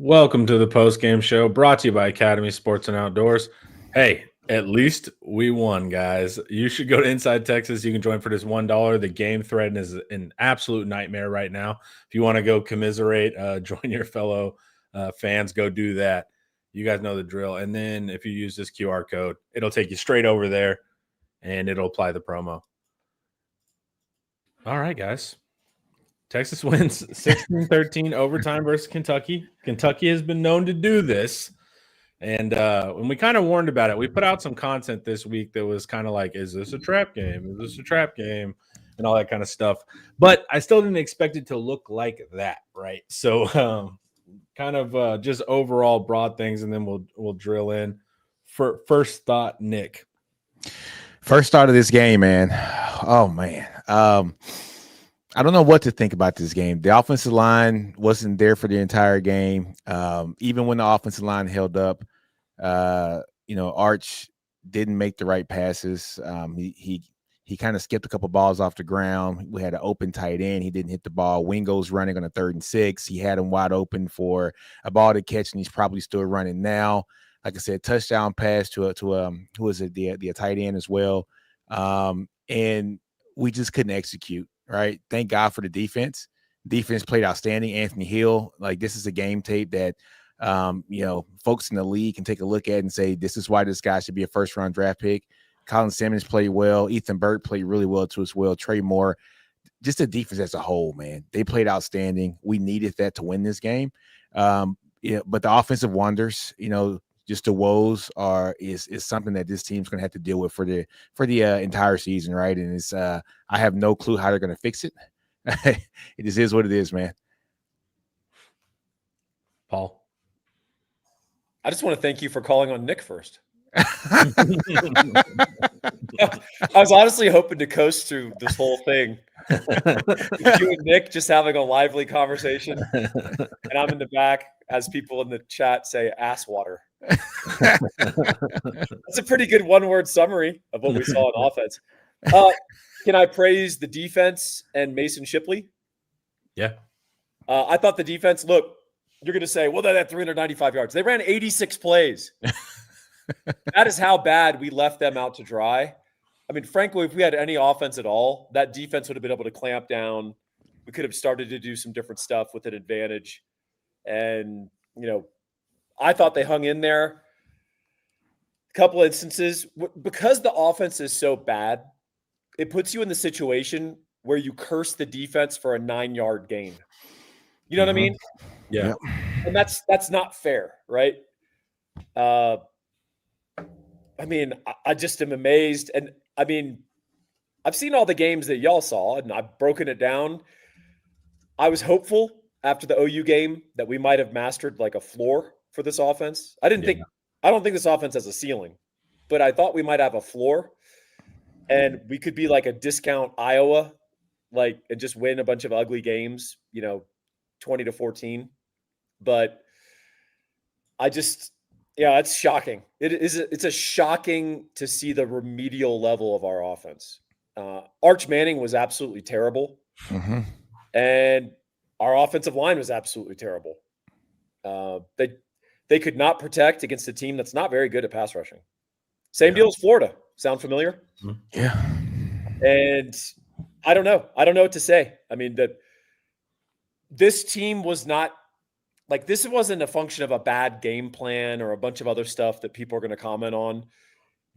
Welcome to the post-game show brought to you by Academy Sports and Outdoors. Hey, at least we won, guys. You should go to Inside Texas. You can join for just $1. The game thread is an absolute nightmare right now. If you want to go commiserate, join your fellow fans, go do that. You guys know the drill. And then if you use this QR code, it'll take you straight over there and it'll apply the promo. All right, guys. Texas wins 16-13 overtime versus Kentucky. Kentucky has been known to do this. And when we kind of warned about it, we put out some content this week that was kind of like, is this a trap game? Is this a trap game? And all that kind of stuff. But I still didn't expect it to look like that, right? So kind of just overall broad things, and then we'll drill in. First thought, Nick. First thought of this game, man. Oh, man. I don't know what to think about this game. The offensive line wasn't there for the entire game. Even when the offensive line held up, Arch didn't make the right passes. He kind of skipped a couple balls off the ground. We had an open tight end. He didn't hit the ball. Wingo's running on a 3rd and 6. He had him wide open for a ball to catch, and he's probably still running now. Like I said, touchdown pass to who is it? The tight end as well. And we just couldn't execute. Right. Thank God for the defense. Defense played outstanding. Anthony Hill, like, this is a game tape that, folks in the league can take a look at and say, this is why this guy should be a first-round draft pick. Colin Simmons played well. Ethan Burke played really well too as well. Trey Moore, just the defense as a whole, man. They played outstanding. We needed that to win this game. But the offensive wonders, just the woes is something that this team's going to have to deal with for the entire season, right? And it's I have no clue how they're going to fix it. It just is what it is, man. Paul, I just want to thank you for calling on Nick first. I was honestly hoping to coast through this whole thing. You and Nick just having a lively conversation, and I'm in the back as people in the chat say ass water. That's a pretty good one-word summary of what we saw on offense. Can I praise the defense and Mason Shipley? Yeah. I thought the defense, look, you're going to say, well, they had 395 yards. They ran 86 plays. That is how bad we left them out to dry. I mean, frankly, if we had any offense at all, that defense would have been able to clamp down. We could have started to do some different stuff with an advantage. And, I thought they hung in there. A couple instances, because the offense is so bad, it puts you in the situation where you curse the defense for a 9-yard gain. You know what I mean? Yeah. And that's not fair, right? I just am amazed. And I've seen all the games that y'all saw, and I've broken it down. I was hopeful after the OU game that we might have mastered like a floor for this offense. I don't think this offense has a ceiling, but I thought we might have a floor, and we could be like a discount Iowa, and just win a bunch of ugly games, 20-14. But it's shocking. It's a shocking to see the remedial level of our offense. Arch Manning was absolutely terrible. Mm-hmm. And our offensive line was absolutely terrible. They could not protect against a team that's not very good at pass rushing. Same deal as Florida. Sound familiar? Yeah. And I don't know. I don't know what to say. I mean, this team was not – this wasn't a function of a bad game plan or a bunch of other stuff that people are going to comment on.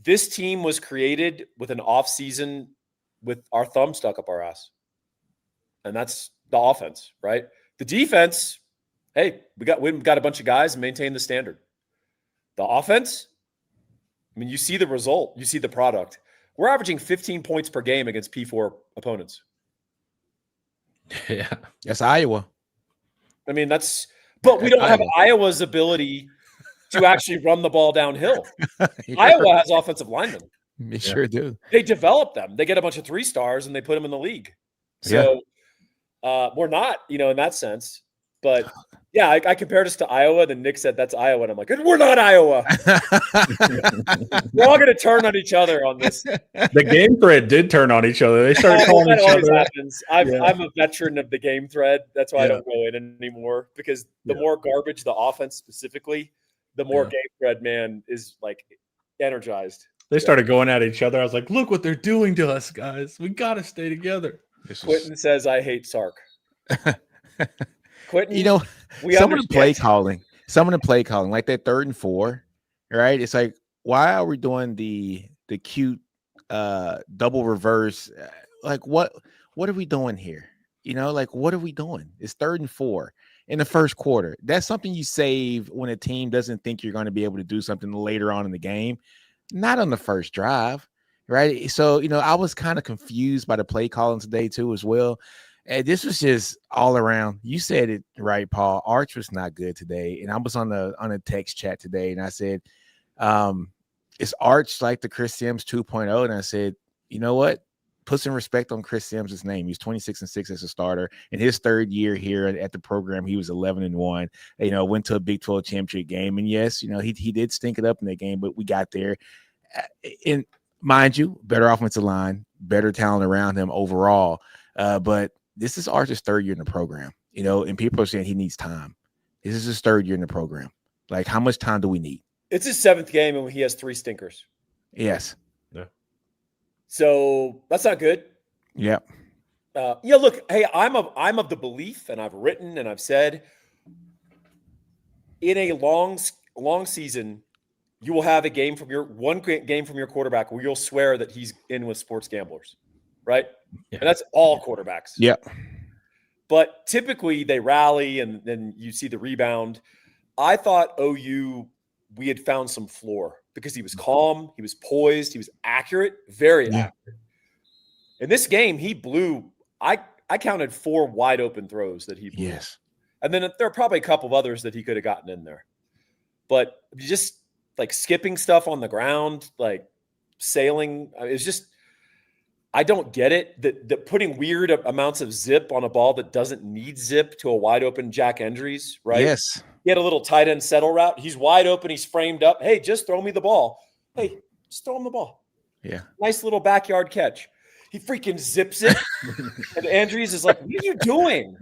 This team was created with an offseason with our thumb stuck up our ass. And that's the offense, right? The defense – hey, we got a bunch of guys and maintain the standard. The offense, you see the result. You see the product. We're averaging 15 points per game against P4 opponents. Yeah. That's Iowa. But we don't have Iowa's ability to actually run the ball downhill. Iowa has offensive linemen. They sure do. They develop them. They get a bunch of 3-stars and they put them in the league. So we're not, in that sense. But yeah, I compared us to Iowa. Then Nick said that's Iowa, and I'm like, we're not Iowa. We're all going to turn on each other on this. The game thread did turn on each other. They started calling That each always other. happens. I'm a veteran of the game thread. That's why I don't go in anymore, because the more garbage the offense specifically, the more game thread man is like energized. They started going at each other. I was like, look what they're doing to us, guys. We got to stay together. Quentin says, I hate Sark. Quentin, you know, some of the play calling, like that 3rd and 4, right? It's like, why are we doing the cute double reverse? Like, what are we doing here? You know, like, what are we doing? It's 3rd and 4 in the first quarter. That's something you save when a team doesn't think you're going to be able to do something later on in the game, not on the first drive, right? So, you know, I was kind of confused by the play calling today too, as well. And this was just all around. You said it right, Paul. Arch was not good today. And I was on a text chat today, and I said, is Arch like the Chris Sims 2.0? And I said, you know what? Put some respect on Chris Sims' name. He's 26-6 as a starter. In his 3rd year here at the program, he was 11-1. You know, went to a Big 12 championship game. And yes, you know, he did stink it up in that game, but we got there. And mind you, better offensive line, better talent around him overall. But this is Arch's 3rd year in the program, you know, and people are saying he needs time. This is his 3rd year in the program. Like, how much time do we need? It's his 7th game, and he has 3 stinkers. Yes. Yeah. So that's not good. Yeah. Look, hey, I'm of the belief, and I've written and I've said, in a long season, you will have a game from your quarterback where you'll swear that he's in with sports gamblers, right? Yeah. And that's all quarterbacks. Yeah. But typically they rally, and then you see the rebound. I thought OU, we had found some floor because he was calm, he was poised, he was accurate, very accurate. In this game, he blew. I counted 4 wide open throws that he blew. Yes. And then there are probably a couple of others that he could have gotten in there. But just like skipping stuff on the ground, like sailing, it's just, I don't get it. That putting weird amounts of zip on a ball that doesn't need zip to a wide open Jack Endries, right? Yes. He had a little tight end settle route. He's wide open. He's framed up. Hey, just throw me the ball. Hey, just throw him the ball. Yeah. Nice little backyard catch. He freaking zips it. And Andrews is like, what are you doing?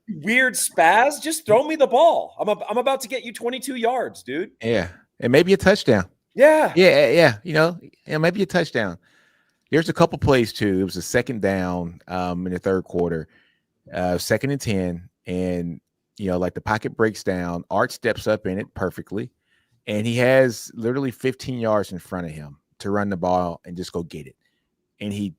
Weird spaz. Just throw me the ball. I'm about to get you 22 yards, dude. Yeah. And maybe a touchdown. Yeah. Yeah. You know, maybe a touchdown. There's a couple plays too. It was a 2nd down in the 3rd quarter, 2nd and 10. And, you know, like the pocket breaks down. Art steps up in it perfectly. And he has literally 15 yards in front of him to run the ball and just go get it. And he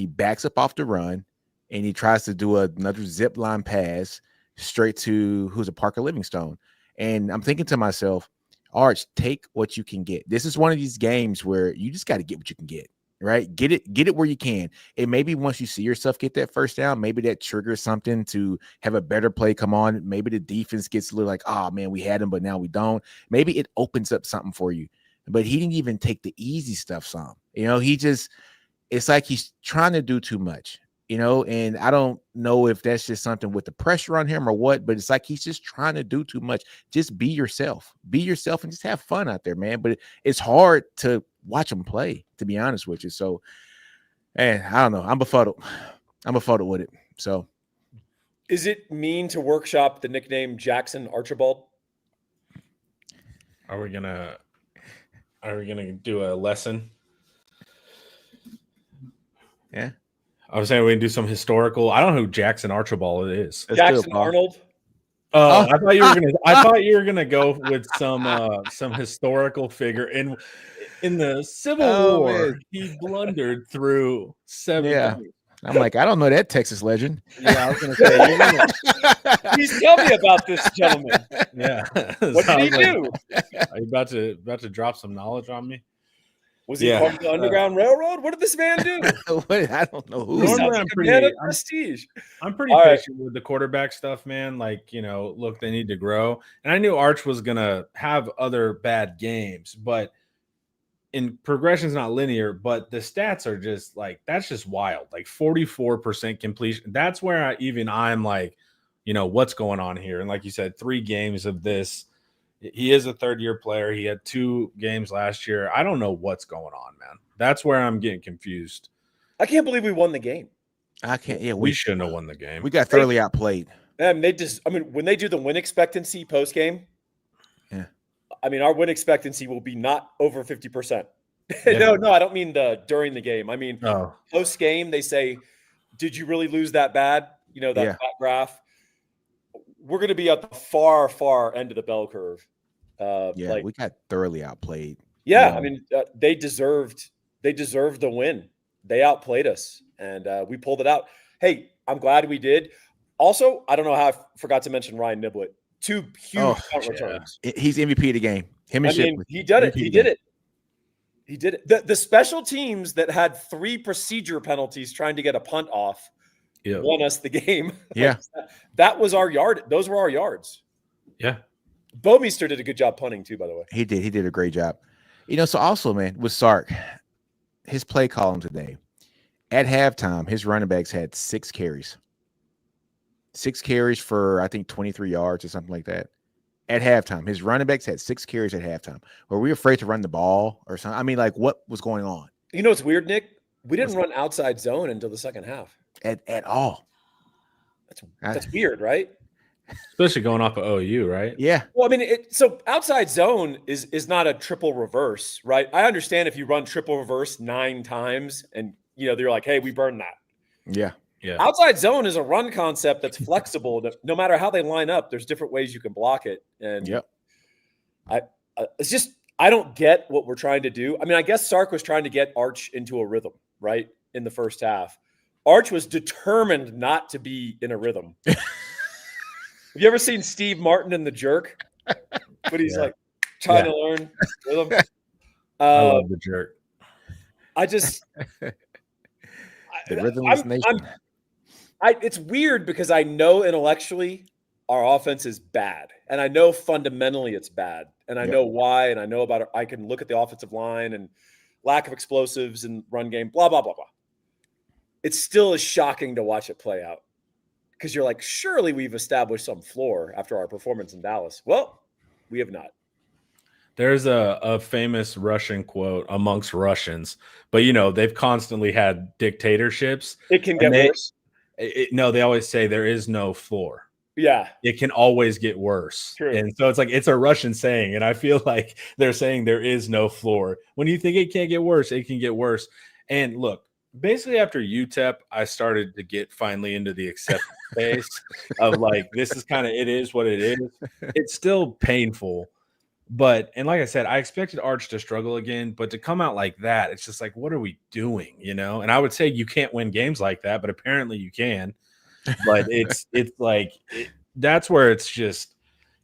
backs up off the run, and he tries to do another zip line pass straight to who's a Parker Livingstone. And I'm thinking to myself, Arch, take what you can get. This is one of these games where you just got to get what you can get, right? Get it where you can. And maybe once you see yourself get that 1st down, maybe that triggers something to have a better play come on. Maybe the defense gets a little like, oh man, we had him, but now we don't. Maybe it opens up something for you. But he didn't even take the easy stuff some. You know, it's like he's trying to do too much, you know, and I don't know if that's just something with the pressure on him or what, but it's like he's just trying to do too much. Just be yourself and just have fun out there, man. But it's hard to watch him play, to be honest with you. So, I don't know. I'm befuddled with it. So, is it mean to workshop the nickname Jackson Archibald? Are we gonna do a lesson? Yeah. I was saying we can do some historical. I don't know who Jackson Archibald is. Jackson Arnold. I thought you were gonna go with some historical figure in the Civil War. Man. He blundered through 7 games. I'm like, I don't know that Texas legend. Yeah, I was gonna say. Please tell me about this gentleman. Yeah. What did he do? Are you about to drop some knowledge on me? Was he part of the Underground Railroad? What did this man do? I don't know who. Normally, prestige. I'm pretty patient with the quarterback stuff, man. Like, you know, look, they need to grow. And I knew Arch was gonna have other bad games, but in progression's not linear. But the stats are just like, that's just wild. Like 44% completion. That's where I'm like, what's going on here. And like you said, 3 games of this. He is a third-year player. He had 2 games last year. I don't know what's going on, man. That's where I'm getting confused. I can't believe we won the game. I can't. Yeah, We shouldn't have won the game. We got thoroughly outplayed. And when they do the win expectancy post game, yeah. Our win expectancy will be not over 50%. Yeah. No, I don't mean during the game. I mean, post game, they say, "Did you really lose that bad?" That graph. We're going to be at the far, far end of the bell curve. We got thoroughly outplayed. Yeah, they deserved the win. They outplayed us, and we pulled it out. Hey, I'm glad we did. Also, I don't know how I forgot to mention Ryan Niblett. 2 huge punt returns. He's MVP of the game. Him and he did it. He did it. He did it. The special teams that had 3 procedure penalties trying to get a punt off won us the game. Yeah. That was our yard. Those were our yards. Yeah. Bowmeister did a good job punting too, by the way. He did. He did a great job. So also, man, with Sark, his play column today, at halftime, his running backs had 6 carries. 6 carries for, I think, 23 yards or something like that. At halftime, his running backs had 6 carries at halftime. Were we afraid to run the ball or something? What was going on? What's weird, Nick? We didn't run outside zone until the second half. At all. That's weird, right? Especially going off of OU, right? Yeah. Well, so outside zone is not a triple reverse, right? I understand if you run triple reverse 9 times and, they're like, hey, we burned that. Yeah. Yeah. Outside zone is a run concept that's flexible. No matter how they line up, there's different ways you can block it. And it's just, I don't get what we're trying to do. I guess Sark was trying to get Arch into a rhythm, right? In the first half. Arch was determined not to be in a rhythm. Have you ever seen Steve Martin in The Jerk? But he's trying to learn rhythm. I love The Jerk. The rhythmless nation. It's weird because I know intellectually our offense is bad, and I know fundamentally it's bad, and I know why, and I know about it. I can look at the offensive line and lack of explosives and run game, blah, blah, blah, blah. It still is shocking to watch it play out because you're like, surely we've established some floor after our performance in Dallas. Well, we have not. There's a famous Russian quote amongst Russians, but they've constantly had dictatorships. It can get worse. They always say there is no floor. Yeah. It can always get worse. True. And so it's a Russian saying, and I feel like they're saying there is no floor. When you think it can't get worse, it can get worse. And look, basically after UTEP, I started to get finally into the acceptance phase of this is it is what it is. It's still painful. And like I said, I expected Arch to struggle again, but to come out like that, it's just what are we doing? And I would say you can't win games like that, but apparently you can. But that's where it's just,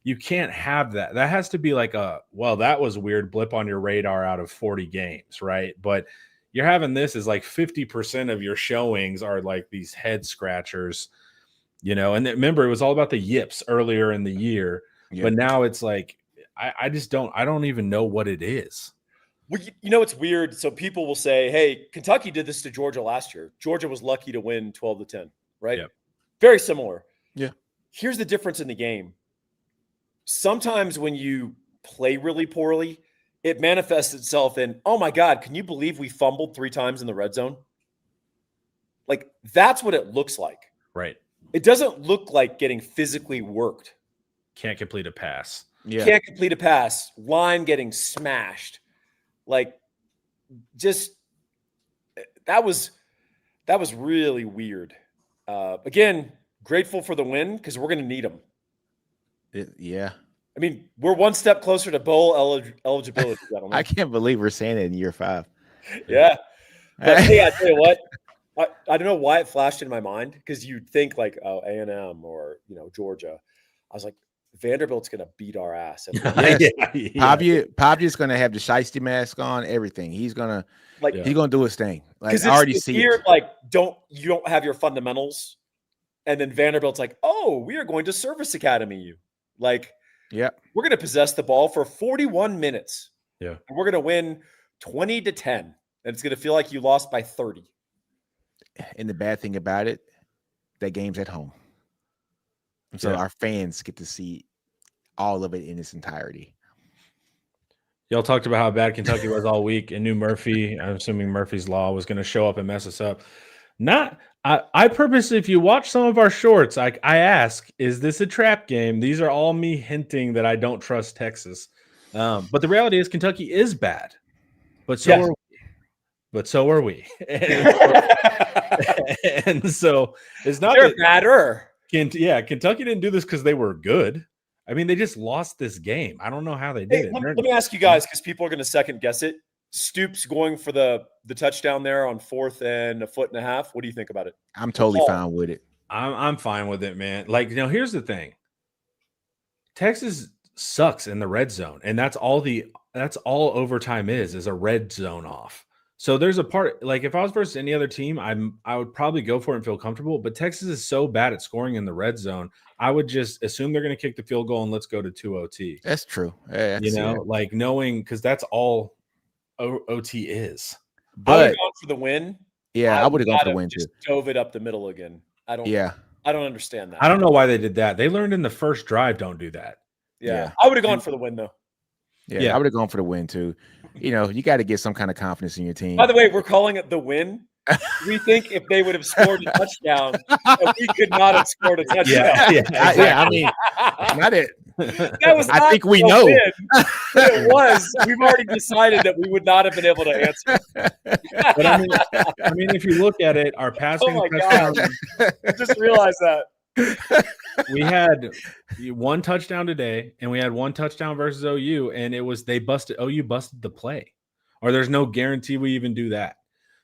you can't have that. That has to be that was a weird blip on your radar out of 40 games, right? But you're having this as 50% of your showings are these head scratchers, and remember, it was all about the yips earlier in the year, but now it's I don't even know what it is. Well, it's weird. So people will say, hey, Kentucky did this to Georgia last year. Georgia was lucky to win 12-10, right? Yeah. Very similar. Yeah. Here's the difference in the game. Sometimes when you play really poorly, it manifests itself in, oh my God, can you believe we fumbled 3 times in the red zone? That's what it looks like. Right. It doesn't look like getting physically worked. Can't complete a pass. Yeah. Can't complete a pass. Line getting smashed. That was really weird. Again, grateful for the win because we're going to need them. Yeah. We're one step closer to bowl eligibility, gentlemen. I can't believe we're saying it in year 5. Yeah. But hey, I tell you what, I don't know why it flashed in my mind because you'd think A&M or, Georgia. I was like, Vanderbilt's going to beat our ass. Pavia's going to have the shiesty mask on, everything. He's going to he's going to do his thing. I already see weird, it. You don't have your fundamentals. And then Vanderbilt's we are going to service academy you. We're going to possess the ball for 41 minutes. Yeah. And we're going to win 20-10. And it's going to feel like you lost by 30. And the bad thing about it, that game's at home. So our fans get to see all of it in its entirety. Y'all talked about how bad Kentucky was all week and knew Murphy, I'm assuming Murphy's Law, was going to show up and mess us up. I purposely, if you watch some of our shorts, I ask, is this a trap game? These are all me hinting that I don't trust Texas. But the reality is Kentucky is bad. But so are we. And so it's not they're badder. Kentucky didn't do this because they were good. I mean, they just lost this game. I don't know how they did it. Let me ask you guys, because people are going to second guess it. Stoops going for the touchdown there on 4th and a foot and a half. What do you think about it? I'm totally fine with it. I'm fine with it, man. Like, here's the thing. Texas sucks in the red zone, and that's all overtime is a red zone off. So there's a part, like if I was versus any other team, I would probably go for it and feel comfortable. But Texas is so bad at scoring in the red zone, I would just assume they're going to kick the field goal and let's go to 2 OT. That's true. Yeah, like knowing, because that's all OT is. But I would have gone for the win. Yeah, I would have gone for the win too. Dove it up the middle again. I don't understand that. I don't know why they did that. They learned in the first drive, don't do that. Yeah. I would have gone for the win though. Yeah, I would have gone for the win too. You got to get some kind of confidence in your team. By the way, we're calling it the win. We think if they would have scored a touchdown, we could not have scored a touchdown. I mean, not it. That was I think we know. It was. We've already decided that we would not have been able to answer. But I mean, if you look at it, our passing. Oh my God! I just realized that. We had 1 touchdown today, and we had 1 touchdown versus OU, and it was OU busted the play, or there's no guarantee we even do that.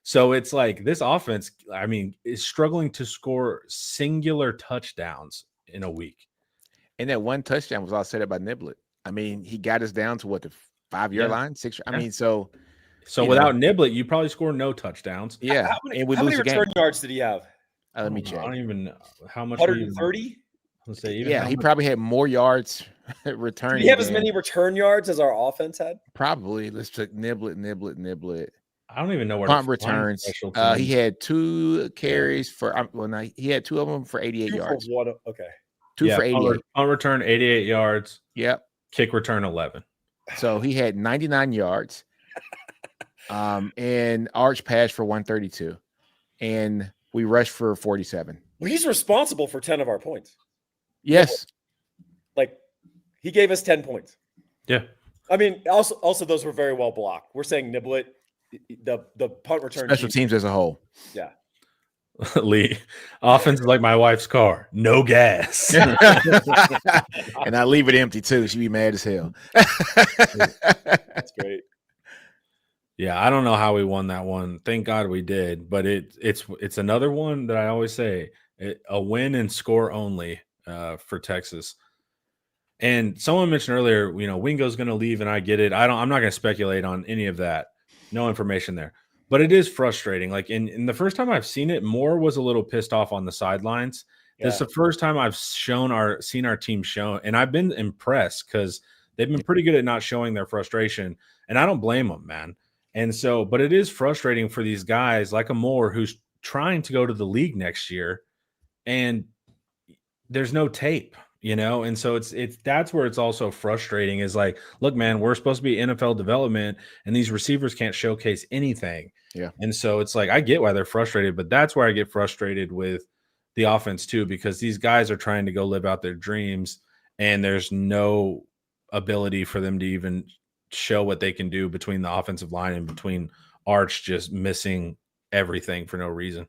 So it's like this offense, I mean, is struggling to score singular touchdowns in a week. And that 1 touchdown was all set up by Niblett. I mean, he got us down to the 5-yard line, 6. I mean, so without Niblett, you probably score no touchdowns. Yeah, how many return yards did he have? Let me check. I don't even know how much. 130. Let's say he probably had more yards returning. Did he have as many return yards as our offense had? Probably. Let's check Niblett. I don't even know where punt returns. He had 2 carries for. He had 2 of them for 88 yards. Okay. 2 for 88. Punt return 88 yards. Yep. Kick return 11. So he had 99 yards. And arch pass for 132, and we rushed for 47. Well, he's responsible for 10 of our points. Yes. Like he gave us 10 points. Yeah. I mean, also those were very well blocked. We're saying Niblett, the punt return special teams as a whole. Yeah. Lee, offense is like my wife's car, no gas. And I leave it empty too. She'd be mad as hell. That's great. Yeah, I don't know how we won that one. Thank God we did, but it's another one that I always say, a win and score only for Texas. And someone mentioned earlier, Wingo's going to leave, and I get it. I'm not going to speculate on any of that. No information there. But it is frustrating. Like in the first time I've seen it, Moore was a little pissed off on the sidelines. Yeah. This is the first time I've seen our team show, and I've been impressed because they've been pretty good at not showing their frustration, and I don't blame them, man. And so, but it is frustrating for these guys like a Moore who's trying to go to the league next year, and there's no tape. And so that's where it's also frustrating is like, look, man, we're supposed to be NFL development and these receivers can't showcase anything. Yeah. And so it's like, I get why they're frustrated, but that's where I get frustrated with the offense too, because these guys are trying to go live out their dreams and there's no ability for them to even show what they can do between the offensive line and between Arch just missing everything for no reason.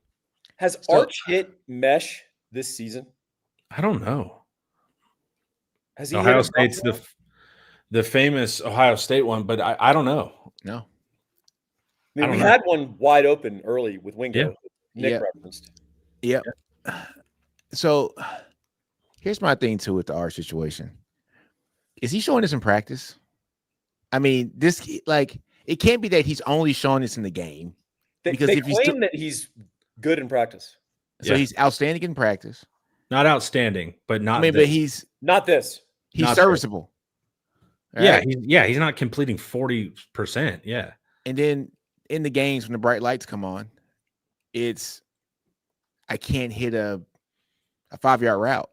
Has Arch hit mesh this season? I don't know. Has he Ohio State's the famous Ohio State one, but I don't know. No. I mean, we had one wide open early with Wingo. Yeah. Nick referenced. Yep. So here's my thing too with the Arch situation. Is he showing this in practice? I mean, it can't be that he's only showing this in the game. Because they claim that he's good in practice. So he's outstanding in practice. Not outstanding, but not. I mean, but he's not this. He's not serviceable. Right? He's not completing 40%. Yeah. And then in the games when the bright lights come on, I can't hit a 5-yard route,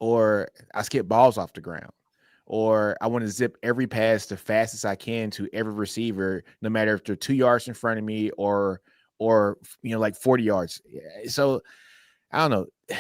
or I skip balls off the ground, or I want to zip every pass the fastest I can to every receiver, no matter if they're 2 yards in front of me or like 40 yards. So I don't know.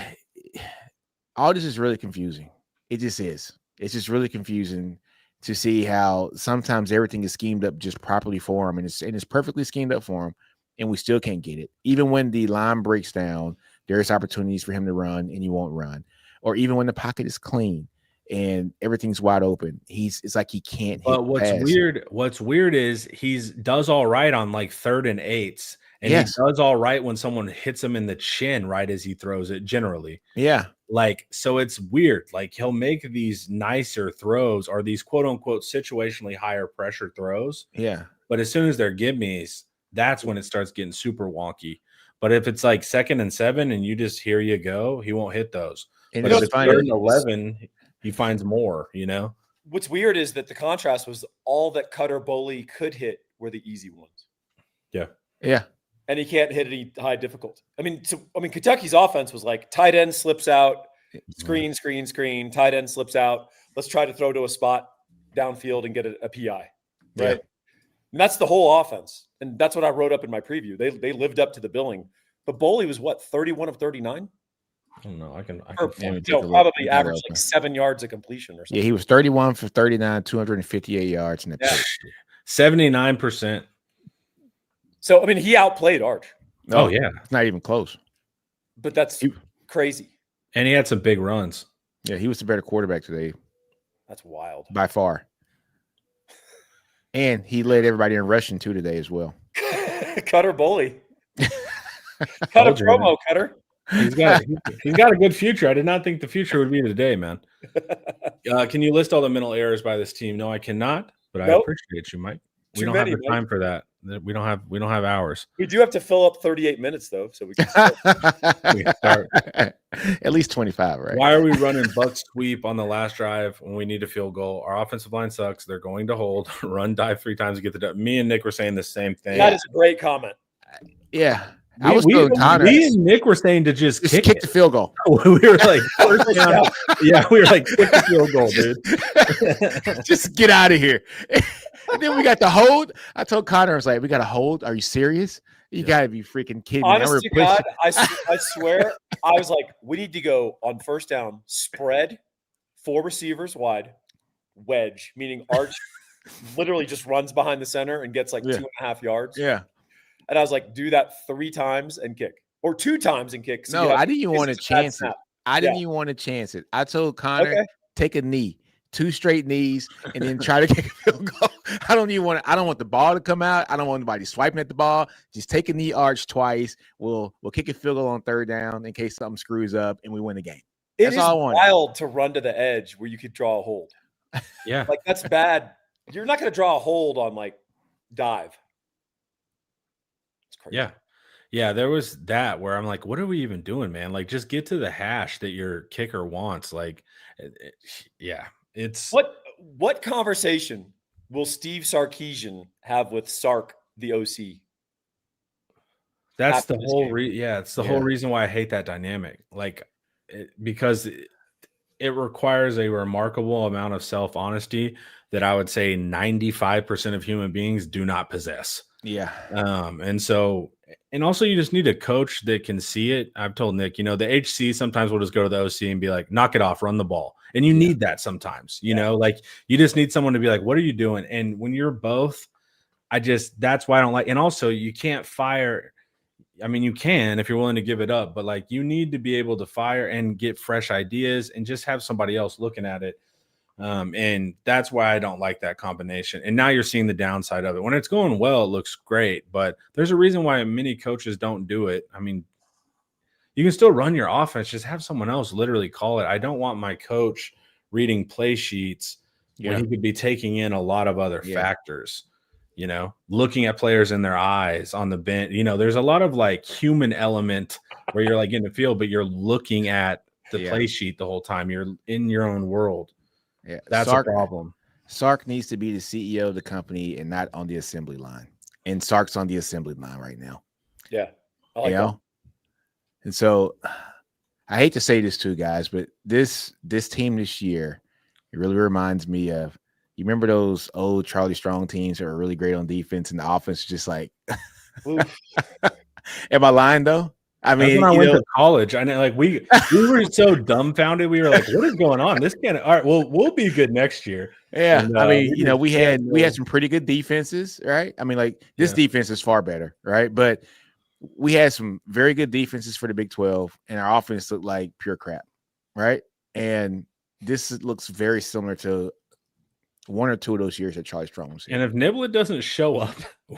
All this is really confusing. It just is. It's just really confusing to see how sometimes everything is schemed up just properly for him, and it's perfectly schemed up for him, and we still can't get it. Even when the line breaks down, there's opportunities for him to run, and he won't run. Or even when the pocket is clean and everything's wide open, it's like he can't hit. But what's weird is he's does all right on like 3rd and 8s, and he does all right when someone hits him in the chin right as he throws it. Generally, like, so it's weird. Like, he'll make these nicer throws or these quote unquote situationally higher pressure throws. Yeah. But as soon as they're gimmies, that's when it starts getting super wonky. But if it's like 2nd and 7 and you just here you go, he won't hit those. And but if it's 3rd and 11, he finds more, What's weird is that the contrast was all that Cutter Boley could hit were the easy ones. Yeah. Yeah. And he can't hit any high difficult. I mean, Kentucky's offense was like tight end slips out, screen, tight end slips out. Let's try to throw to a spot downfield and get a PI. Right. Yeah. And that's the whole offense. And that's what I wrote up in my preview. They lived up to the billing. But Boley was what, 31 of 39? I don't know. I can probably averaged like 7 yards of completion or something. Yeah, he was 31 for 39, 258 yards in the 79%. So, I mean, he outplayed Arch. Oh, yeah. It's not even close. But that's crazy. And he had some big runs. Yeah, he was the better quarterback today. That's wild. By far. And he led everybody in rushing, too, today as well. Cutter Boley. Cut a promo, Cutter. He's got a good future. I did not think the future would be today, man. Can you list all the mental errors by this team? No, I cannot, but I appreciate you, Mike. We don't have the time for that. We don't have hours. We do have to fill up 38 minutes though, so we can start. At least 25, right? Why are we running buck sweep on the last drive when we need a field goal? Our offensive line sucks. They're going to hold, run, dive 3 times to get the dub. Me and Nick were saying the same thing. That is a great comment. Yeah. We and Nick were saying to just kick the field goal. We were like, first down. Yeah, we were like, kick the field goal, dude. Just get out of here. And then we got the hold. I told Connor, I was like, we got a hold. Are you serious? You got to be freaking kidding me. Honest to God, I swear, I was like, we need to go on first down, spread, 4 receivers wide, wedge, meaning Arch literally just runs behind the center and gets like 2.5 yards. Yeah. And I was like, do that 3 times and kick, or 2 times and kick. So no, I didn't even want to chance it. I didn't even want to chance it. I told Connor, take a knee, 2 straight knees, and then try to kick a field goal. I don't want the ball to come out. I don't want anybody swiping at the ball. Just take a knee, Arch twice. We'll kick a field goal on 3rd down in case something screws up and we win the game. That's all I want. It is wild to run to the edge where you could draw a hold. Yeah. Like, that's bad. You're not going to draw a hold on like dive. Yeah, there was that where I'm like, what are we even doing, man? Like, just get to the hash that your kicker wants. Like, it's what conversation will Steve Sarkisian have with Sark, the OC? That's the whole it's the whole reason why I hate that dynamic. Like, because it requires a remarkable amount of self-honesty that I would say 95% of human beings do not possess. Yeah. And also you just need a coach that can see it. I've told Nick, the HC sometimes will just go to the OC and be like, knock it off, run the ball. And you need that sometimes, you know, like you just need someone to be like, what are you doing? And when you're both, that's why I don't like, and also you can't fire. I mean, you can if you're willing to give it up, but like you need to be able to fire and get fresh ideas and just have somebody else looking at it. And that's why I don't like that combination. And now you're seeing the downside of it. When it's going well, it looks great, but there's a reason why many coaches don't do it. I mean, you can still run your offense, just have someone else literally call it. I don't want my coach reading play sheets when he could be taking in a lot of other factors, looking at players in their eyes on the bench. There's a lot of like human element where you're like in the field, but you're looking at the play sheet the whole time. You're in your own world. Yeah, that's a problem. Sark needs to be the CEO of the company and not on the assembly line. And Sark's on the assembly line right now. Yeah, I like that. And so I hate to say this too, guys, but this team this year, it really reminds me of, you remember those old Charlie Strong teams that were really great on defense and the offense is just like, am I lying though? I That's mean, when I went to college. I know, like we were so dumbfounded. We were like, "What is going on? This can't." All right, well, we'll be good next year. yeah. And, I mean, we we had some pretty good defenses, right? I mean, like this defense is far better, right? But we had some very good defenses for the Big 12, and our offense looked like pure crap, right? And this looks very similar to one or two of those years that Charlie Strong was here. And if Niblett doesn't show up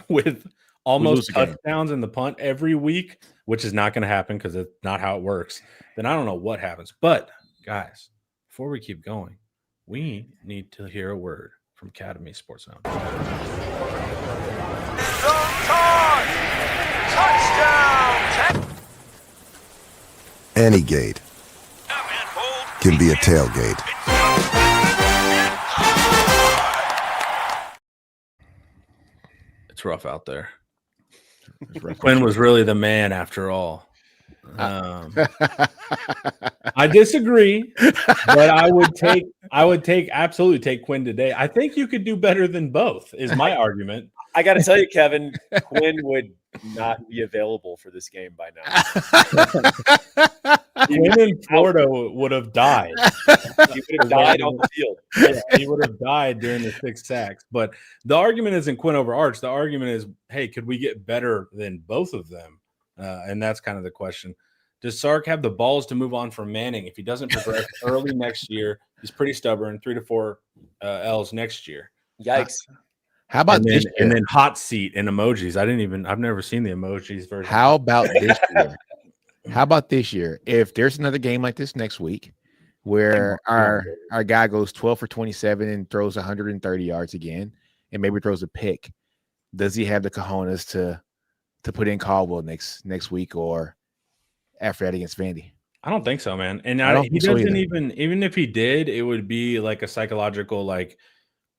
with almost touchdowns in the punt every week, which is not going to happen because it's not how it works, then I don't know what happens. But guys, before we keep going, we need to hear a word from Academy Sports Sound. Touchdown! Any gate can be a tailgate. It's rough out there. Quinn was really the man after all. I disagree, but I would absolutely take Quinn today. I think you could do better than both, is my argument. I got to tell you, Kevin, Quinn would not be available for this game by now. Quinn in Florida would have died. He would have died on the field. Yeah, he would have died during the 6 sacks. But the argument isn't Quinn over Arch. The argument is, hey, could we get better than both of them? And that's kind of the question. Does Sark have the balls to move on from Manning? If he doesn't progress early next year, he's pretty stubborn, 3 to 4 L's next year. Yikes. How about and then, this year? And then hot seat and emojis. I've never seen the emojis version. How about this year? How about this year? If there's another game like this next week where our guy goes 12 for 27 and throws 130 yards again and maybe throws a pick, does he have the cojones to put in Caldwell next week or after that against Vandy? I don't think so, man. And he doesn't even if he did, it would be like a psychological, like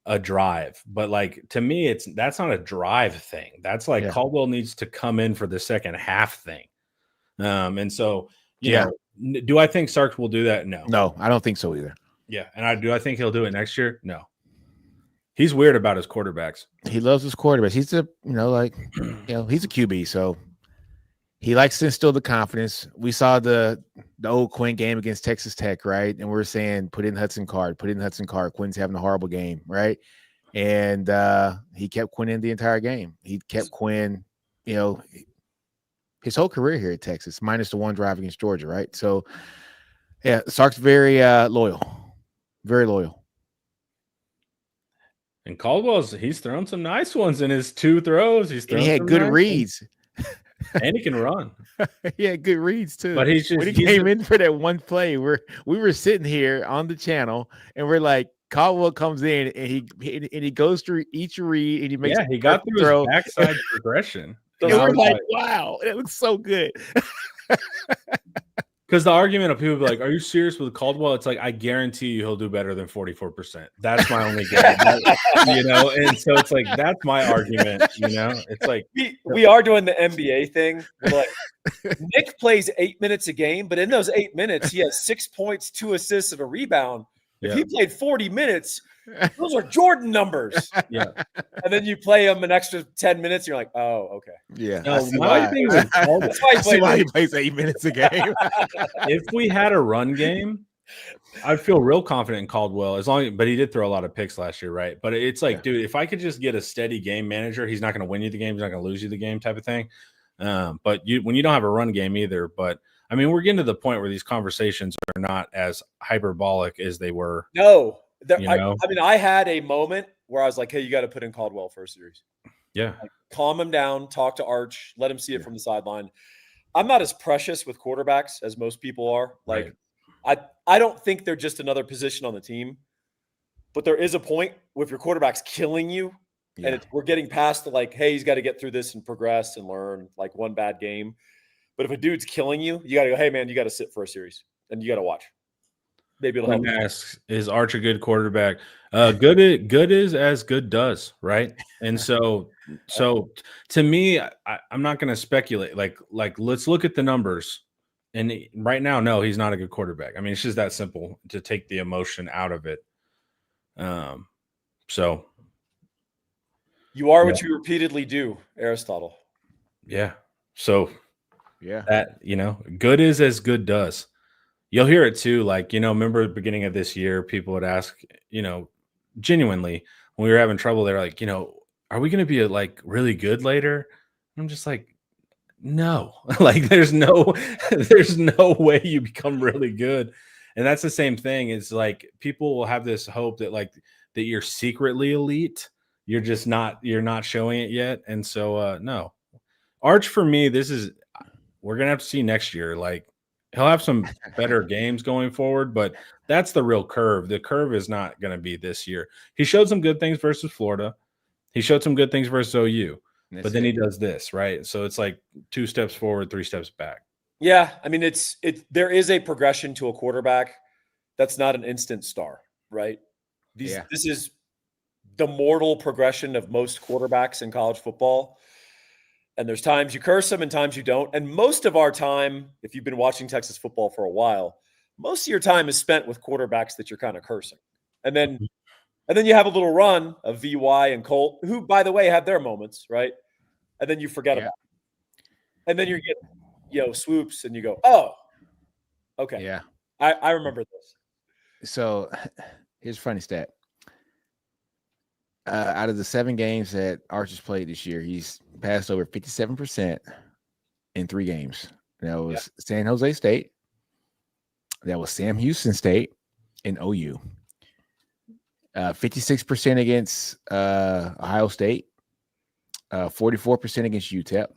a drive. But like to me, that's not a drive thing. That's like Caldwell needs to come in for the second half thing. And so you know, do I think Sark will do that? No, I don't think so either. Yeah, and do I think he'll do it next year? No. He's weird about his quarterbacks. He loves his quarterbacks. He's he's a QB, so he likes to instill the confidence. We saw the old Quinn game against Texas Tech, right? And we're saying, put in Hudson Card. Quinn's having a horrible game, right? And he kept Quinn in the entire game. He kept Quinn, his whole career here at Texas, minus the one drive against Georgia, right? So, yeah, Sark's very loyal, very loyal. And he's thrown some nice ones in his 2 throws. He had good reads. And he can run. He had good reads too. But when he came in for that one play, we were sitting here on the channel and we're like, Caldwell comes in and he goes through each read and he makes he got through his backside progression. And we're like, wow, it looks so good. Because the argument of people be like, are you serious with Caldwell? It's like, I guarantee you he'll do better than 44%. That's my only guess. And so it's like, that's my argument, It's like we are doing the NBA thing. We're like, Nick plays 8 minutes a game, but in those 8 minutes, he has 6 points, 2 assists, and a rebound. If he played 40 minutes, those are Jordan numbers. Yeah. And then you play him an extra 10 minutes, you're like, oh, okay. Yeah. No, my thing is that's why he plays 8 minutes a game. If we had a run game, I'd feel real confident in Caldwell but he did throw a lot of picks last year, right? But it's like, dude, if I could just get a steady game manager, he's not going to win you the game. He's not going to lose you the game type of thing. But when you don't have a run game either, but I mean, we're getting to the point where these conversations are not as hyperbolic as they were. No. I had a moment where I was like, hey, you got to put in Caldwell for a series. Yeah. Like, calm him down, talk to Arch, let him see it from the sideline. I'm not as precious with quarterbacks as most people are. Like, I don't think they're just another position on the team. But there is a point where if your quarterback's killing you, and we're getting past the like, hey, he's got to get through this and progress and learn like one bad game. But if a dude's killing you, you got to go, hey, man, you got to sit for a series and you got to watch. Maybe it'll help. Asks, is Arch a good quarterback? Good is as good does, right? And so to me, I'm not going to speculate. Like let's look at the numbers. And right now, no, he's not a good quarterback. I mean, it's just that simple to take the emotion out of it. So you are what you repeatedly do, Aristotle. Yeah. So Yeah. that, good is as good does. You'll hear it too. Like, remember the beginning of this year, people would ask, genuinely when we were having trouble, they're like, are we going to be like really good later? I'm just like, no, like there's no way you become really good. And that's the same thing. It's like people will have this hope that that you're secretly elite. You're not showing it yet. And so, no. Arch for me, we're going to have to see next year. Like he'll have some better games going forward, but that's the real curve. The curve is not going to be this year. He showed some good things versus Florida. He showed some good things versus OU, but then he does this, right? So it's like 2 steps forward, 3 steps back. Yeah. I mean, there is a progression to a quarterback. That's not an instant star, right? This is the mortal progression of most quarterbacks in college football. And there's times you curse them and times you don't. And most of our time, if you've been watching Texas football for a while, most of your time is spent with quarterbacks that you're kind of cursing. And then you have a little run of VY and Colt, who, by the way, have their moments, right? And then you forget about it. And then you get, swoops and you go, oh, okay. Yeah. I remember this. So here's a funny stat. Out of the 7 games that Arch has played this year, he's passed over 57% in 3 games. That was San Jose State. That was Sam Houston State and OU. 56% against Ohio State. 44% against UTEP.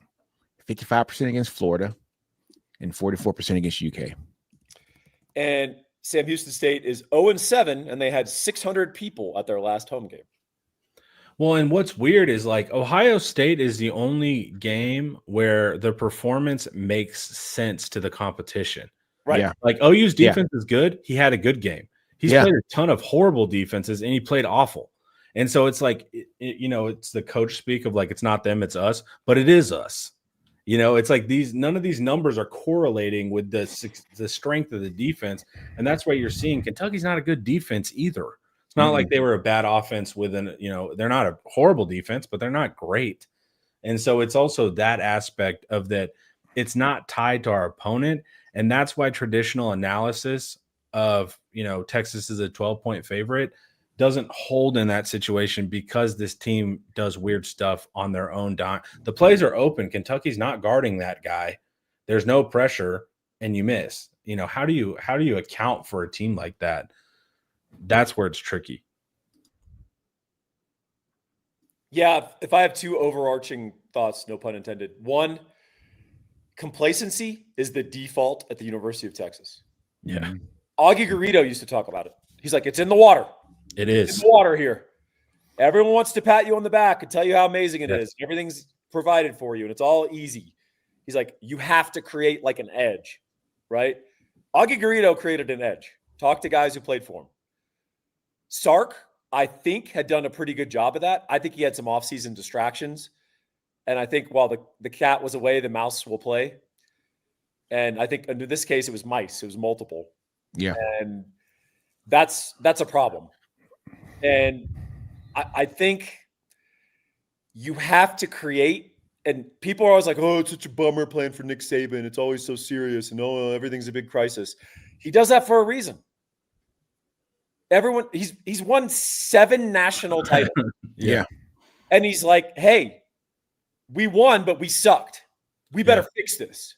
55% against Florida. And 44% against UK. And Sam Houston State is 0-7, and they had 600 people at their last home game. Well, and what's weird is like Ohio State is the only game where the performance makes sense to the competition. Right. Yeah. Like OU's defense is good. He had a good game. He's played a ton of horrible defenses and he played awful. And so it's like, it's the coach speak of like, it's not them, it's us, but it is us. It's like none of these numbers are correlating with the strength of the defense. And that's why you're seeing Kentucky's not a good defense either. It's not like they were a bad offense they're not a horrible defense, but they're not great. And so it's also that aspect of that. It's not tied to our opponent. And that's why traditional analysis of, Texas is a 12-point favorite doesn't hold in that situation because this team does weird stuff on their own dime. The plays are open. Kentucky's not guarding that guy. There's no pressure and you miss. How do you account for a team like that? That's where it's tricky. Yeah, if I have 2 overarching thoughts, no pun intended. 1, complacency is the default at the University of Texas. Yeah. Augie Garrido used to talk about it. He's like, it's in the water. It is. It's in the water here. Everyone wants to pat you on the back and tell you how amazing it is. Everything's provided for you and it's all easy. He's like, you have to create like an edge, right? Augie Garrido created an edge. Talk to guys who played for him. Sark, I think, had done a pretty good job of that. I think he had some offseason distractions. And I think while the cat was away, the mouse will play. And I think in this case, it was mice. It was multiple. Yeah. And that's a problem. And I think you have to create, and people are always like, oh, it's such a bummer playing for Nick Saban. It's always so serious. And everything's a big crisis. He does that for a reason. He's won 7 national titles. Yeah. And he's like, hey, we won, but we sucked. We better fix this.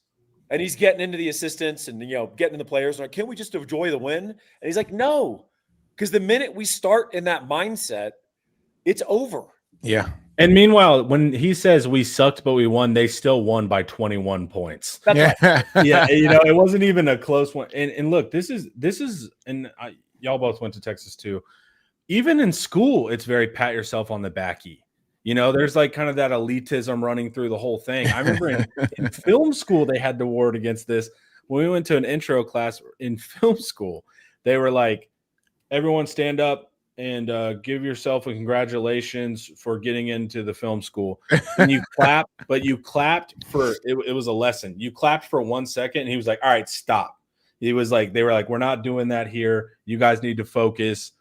And he's getting into the assistants and, getting into the players. Like, can't we just enjoy the win? And he's like, no, because the minute we start in that mindset, it's over. Yeah. And meanwhile, when he says we sucked, but we won, they still won by 21 points. That's right. Yeah. It wasn't even a close one. And look, this is, and y'all both went to Texas too. Even in school, it's very pat yourself on the backy. There's like kind of that elitism running through the whole thing. I remember in film school, they had to ward against this. When we went to an intro class in film school, they were like, everyone stand up and give yourself a congratulations for getting into the film school. And you clapped, but you clapped for it was a lesson. You clapped for 1 second, and he was like, "All right, stop." He was like, they were like, "We're not doing that here. You guys need to focus."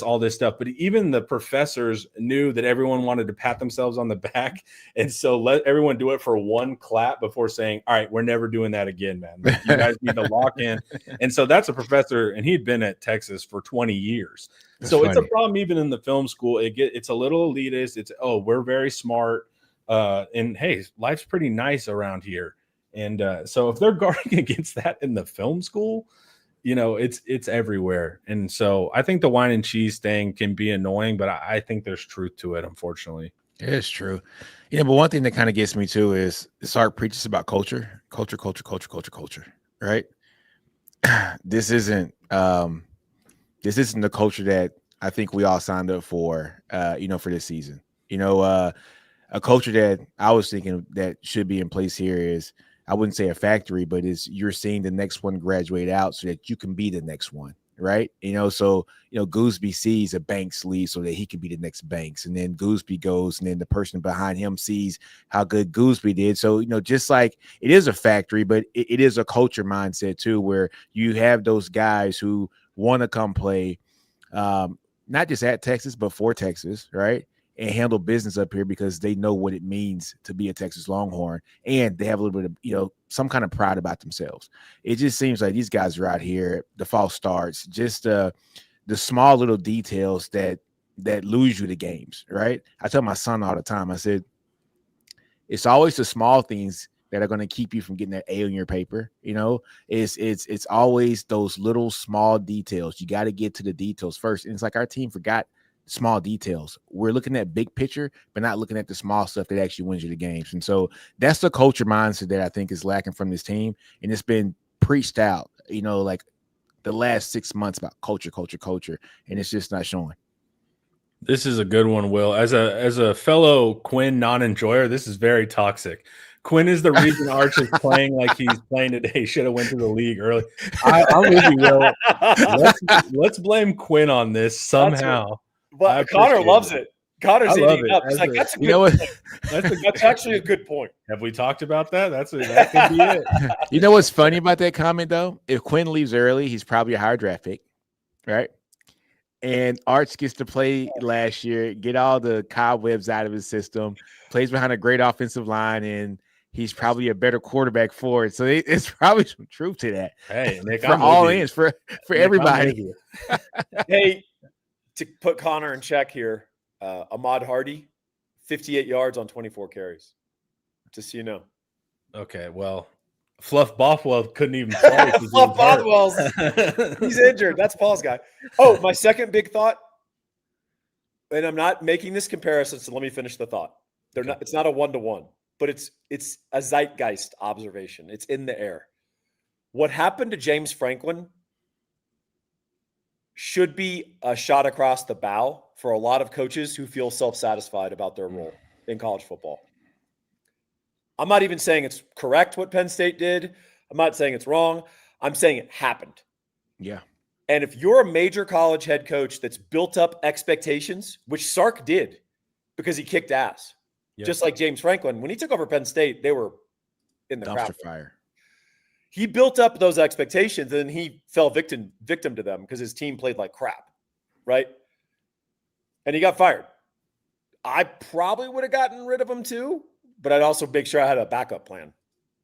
All this stuff. But even the professors knew that everyone wanted to pat themselves on the back. And so let everyone do it for one clap before saying, "All right, we're never doing that again, man. You guys need to lock in." And so that's a professor, and he'd been at Texas for 20 years. That's so funny. It's a problem even in the film school. It's a little elitist. It's, oh, we're very smart. And hey, life's pretty nice around here. And so if they're guarding against that in the film school, it's everywhere. And so I think the wine and cheese thing can be annoying, but I think there's truth to it, unfortunately. It is true. But one thing that kind of gets me too is Sark preaches about culture, right? This isn't the culture that I think we all signed up for, for this season. A culture that I was thinking that should be in place here is, I wouldn't say a factory, but you're seeing the next one graduate out so that you can be the next one, right? So Gooseby sees a Banks leave so that he can be the next Banks, and then Gooseby goes, and then the person behind him sees how good Gooseby did. So just like it is a factory, but it is a culture mindset too, where you have those guys who want to come play, not just at Texas but for Texas, right? And handle business up here because they know what it means to be a Texas Longhorn, and they have a little bit of, some kind of pride about themselves. It just seems like these guys are out here, the false starts, just the small little details that lose you the games, right? I tell my son all the time, I said, it's always the small things that are going to keep you from getting that A on your paper. It's always those little small details. You got to get to the details first. And it's like our team forgot small details. We're looking at big picture, but not looking at the small stuff that actually wins you the games. And so that's the culture mindset that I think is lacking from this team. And it's been preached out, like the last 6 months about culture. And it's just not showing. This is a good one, Will. As a fellow Quinn non-enjoyer, this is very toxic. Quinn is the reason Arch is playing like he's playing today. Should have went to the league early. I'm with you, Will. Let's blame Quinn on this somehow. But Connor loves it. Connor's eating up. He's like, that's a good point. That's actually a good point. Have we talked about that? That could be it. You know what's funny about that comment, though? If Quinn leaves early, he's probably a higher draft pick, right? And Arch gets to play last year, get all the cobwebs out of his system, plays behind a great offensive line, and he's probably a better quarterback for it. So it's probably some truth to that. Hey, Nick, for all ends, for Nick, everybody. Hey, to put Connor in check here, Ahmad Hardy, 58 yards on 24 carries. Just so you know. Okay, well, Fluff Bothwell couldn't even play. Fluff Bothwell's he's injured. That's Paul's guy. Oh, my second big thought, and I'm not making this comparison, so let me finish the thought. It's not a one-to-one, but it's a zeitgeist observation. It's in the air. What happened to James Franklin should be a shot across the bow for a lot of coaches who feel self-satisfied about their role in college football. I'm not even saying it's correct what Penn State did. I'm not saying it's wrong. I'm saying it happened. Yeah. And if you're a major college head coach that's built up expectations, which Sark did because he kicked ass, just like James Franklin, when he took over Penn State, they were in the crap fire. He built up those expectations and he fell victim to them because his team played like crap, right? And he got fired. I probably would have gotten rid of him too, but I'd also make sure I had a backup plan.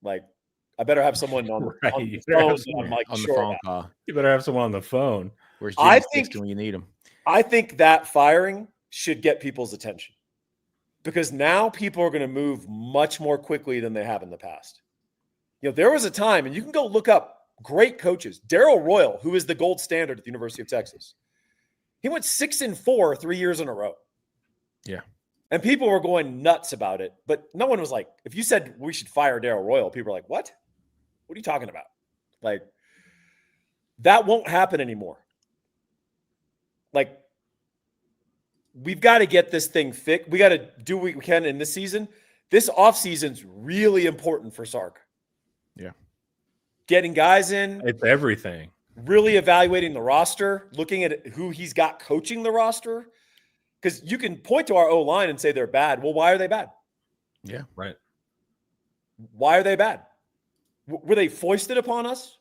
Like, I better have someone on the phone call. You better have someone on the phone. Where's Jimmy when you need him? I think that firing should get people's attention because now people are going to move much more quickly than they have in the past. There was a time, and you can go look up great coaches. Darrell Royal, who is the gold standard at the University of Texas, he went 6-4 3 years in a row. Yeah. And people were going nuts about it, but no one was like, if you said we should fire Darrell Royal, people were like, what? What are you talking about? Like, that won't happen anymore. Like, we've got to get this thing fixed. We got to do what we can in this season. This offseason's really important for Sark. Yeah. Getting guys in. It's everything. really evaluating the roster, looking at who he's got coaching the roster. Because you can point to our O-line and say they're bad. Well, why are they bad? Yeah. Right. Why are they bad? Were they foisted upon us?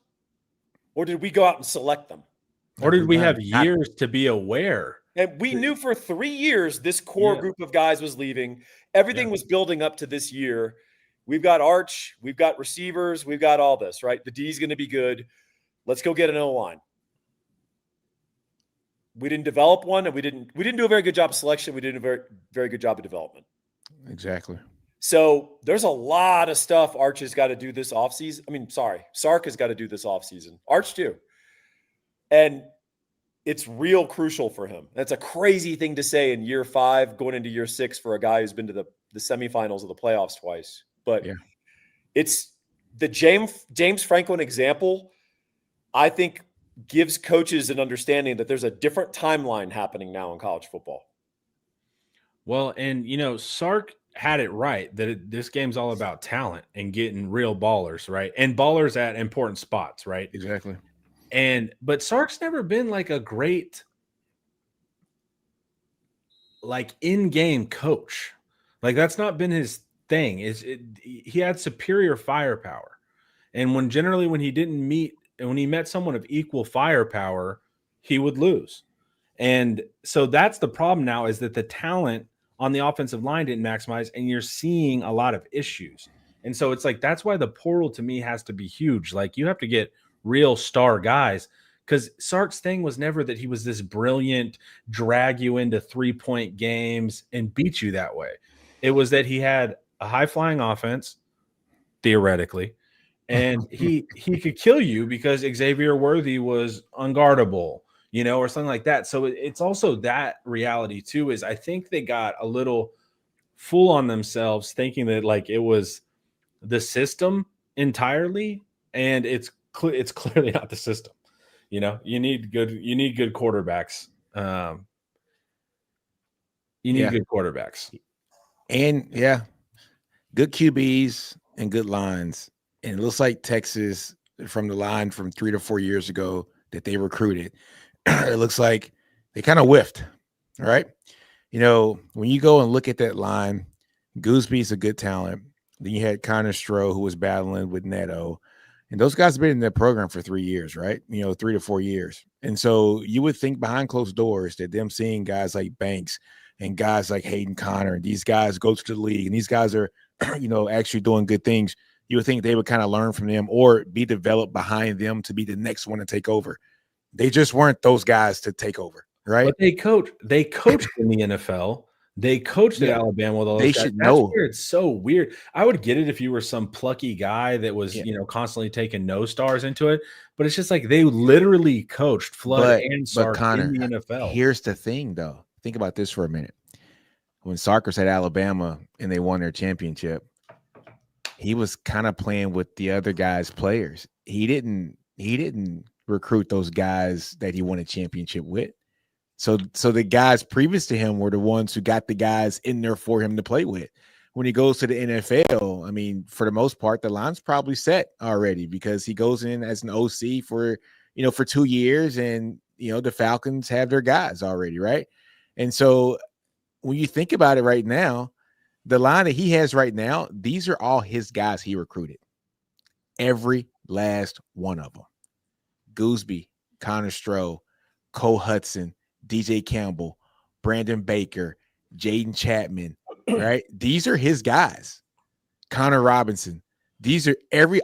Or did we go out and select them? Or did we have Not- years to be aware? And we knew for 3 years this core group of guys was leaving. Everything was building up to this year. We've got Arch, we've got receivers, we've got all this, right? The D's going to be good. Let's go get an O-line. We didn't develop one, and we didn't do a very good job of selection. We did a very, very good job of development. Exactly. So there's a lot of stuff Arch has got to do this offseason. I mean, sorry, Sark has got to do this offseason. Arch too. And it's real crucial for him. That's a crazy thing to say in year 5, going into year 6 for a guy who's been to the semifinals of the playoffs twice. But it's the James Franklin example, I think, gives coaches an understanding that there's a different timeline happening now in college football. Well, and, Sark had it right that this game's all about talent and getting real ballers, right? And ballers at important spots, right? Exactly. But Sark's never been like a great in-game coach. Like that's not been his thing. He had superior firepower. And when he met someone of equal firepower, he would lose. And so that's the problem now, is that the talent on the offensive line didn't maximize, and you're seeing a lot of issues. And so it's like, that's why the portal to me has to be huge. Like you have to get real star guys, because Sark's thing was never that he was this brilliant, drag you into 3-point games and beat you that way. It was that he had a high flying offense, theoretically, and he could kill you because Xavier Worthy was unguardable, or something like that. So it's also that reality too, is I think they got a little full on themselves thinking that like it was the system entirely, and it's clearly not the system. You need good quarterbacks. You need good quarterbacks. And good QBs and good lines. And it looks like Texas, from the line from 3 to 4 years ago that they recruited, it looks like they kind of whiffed. All right. When you go and look at that line, Goosby's a good talent. Then you had Connor Stroh, who was battling with Neto. And those guys have been in that program for 3 years, right? 3 to 4 years. And so you would think behind closed doors that them seeing guys like Banks and guys like Hayden Connor, and these guys go to the league, and these guys are, actually doing good things. You would think they would kind of learn from them or be developed behind them to be the next one to take over. They just weren't those guys to take over, right? But they coached in the NFL. They coached at Alabama with all those they guys. should That's know. where it's so weird. I would get it if you were some plucky guy that was, constantly taking no stars into it. But it's just like they literally coached Flood and Sark Connor, in the NFL. Here's the thing, though. Think about this for a minute. When Sark was at Alabama and they won their championship, he was kind of playing with the other guys' players. He didn't recruit those guys that he won a championship with. So the guys previous to him were the ones who got the guys in there for him to play with. When he goes to the NFL, I mean, for the most part, the line's probably set already because he goes in as an OC for 2 years, and the Falcons have their guys already, right? And so when you think about it right now, the line that he has right now, these are all his guys he recruited. Every last one of them. Goosby, Connor Stroh, Cole Hudson, DJ Campbell, Brandon Baker, Jaden Chapman, right? These are his guys. Connor Robinson.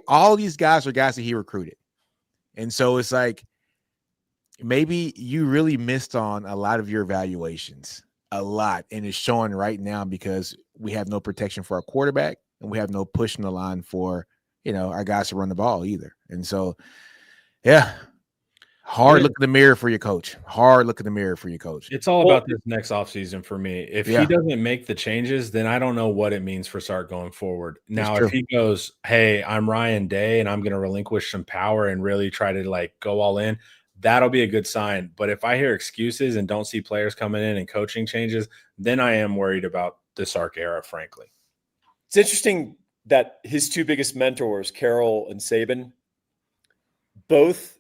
All these guys are guys that he recruited. And so it's like, maybe you really missed on a lot of your evaluations, a lot. And it's showing right now because we have no protection for our quarterback and we have no push in the line for, our guys to run the ball either. And so, look in the mirror for your coach. It's all about this next offseason for me. If he doesn't make the changes, then I don't know what it means for Sark going forward. Now, if he goes, hey, I'm Ryan Day and I'm going to relinquish some power and really try to go all in, that'll be a good sign. But if I hear excuses and don't see players coming in and coaching changes, then I am worried about the Sark era, frankly. It's interesting that his two biggest mentors, Carroll and Saban, both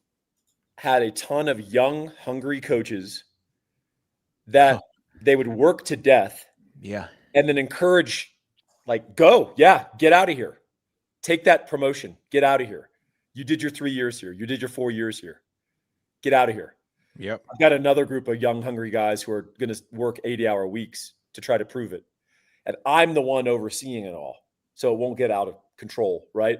had a ton of young, hungry coaches that they would work to death. Yeah. And then encourage, like, go. Yeah, get out of here. Take that promotion. Get out of here. You did your 3 years here. You did your 4 years here. Get out of here. Yep. I've got another group of young, hungry guys who are going to work 80-hour weeks to try to prove it. And I'm the one overseeing it all. So it won't get out of control, right?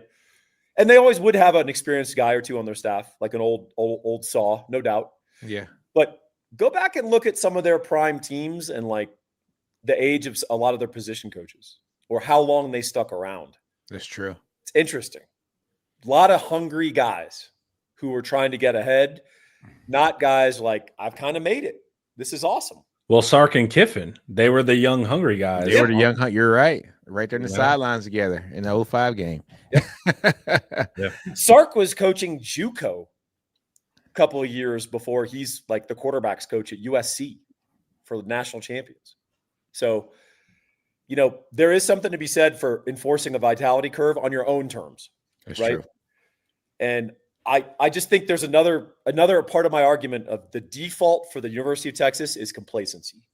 And they always would have an experienced guy or two on their staff, like an old saw, no doubt. Yeah. But go back and look at some of their prime teams and like the age of a lot of their position coaches or how long they stuck around. That's true. It's interesting. A lot of hungry guys who were trying to get ahead, not guys like, I've kind of made it. This is awesome. Well, Sark and Kiffin, they were the young, hungry guys. They were the young. You're right. Right there in the sidelines together in the 05 game. Yep. Sark was coaching JUCO a couple of years before he's like the quarterback's coach at USC for the national champions. So, you know, there is something to be said for enforcing a vitality curve on your own terms. That's right? true. And I just think there's another part of my argument of the default for the University of Texas is complacency.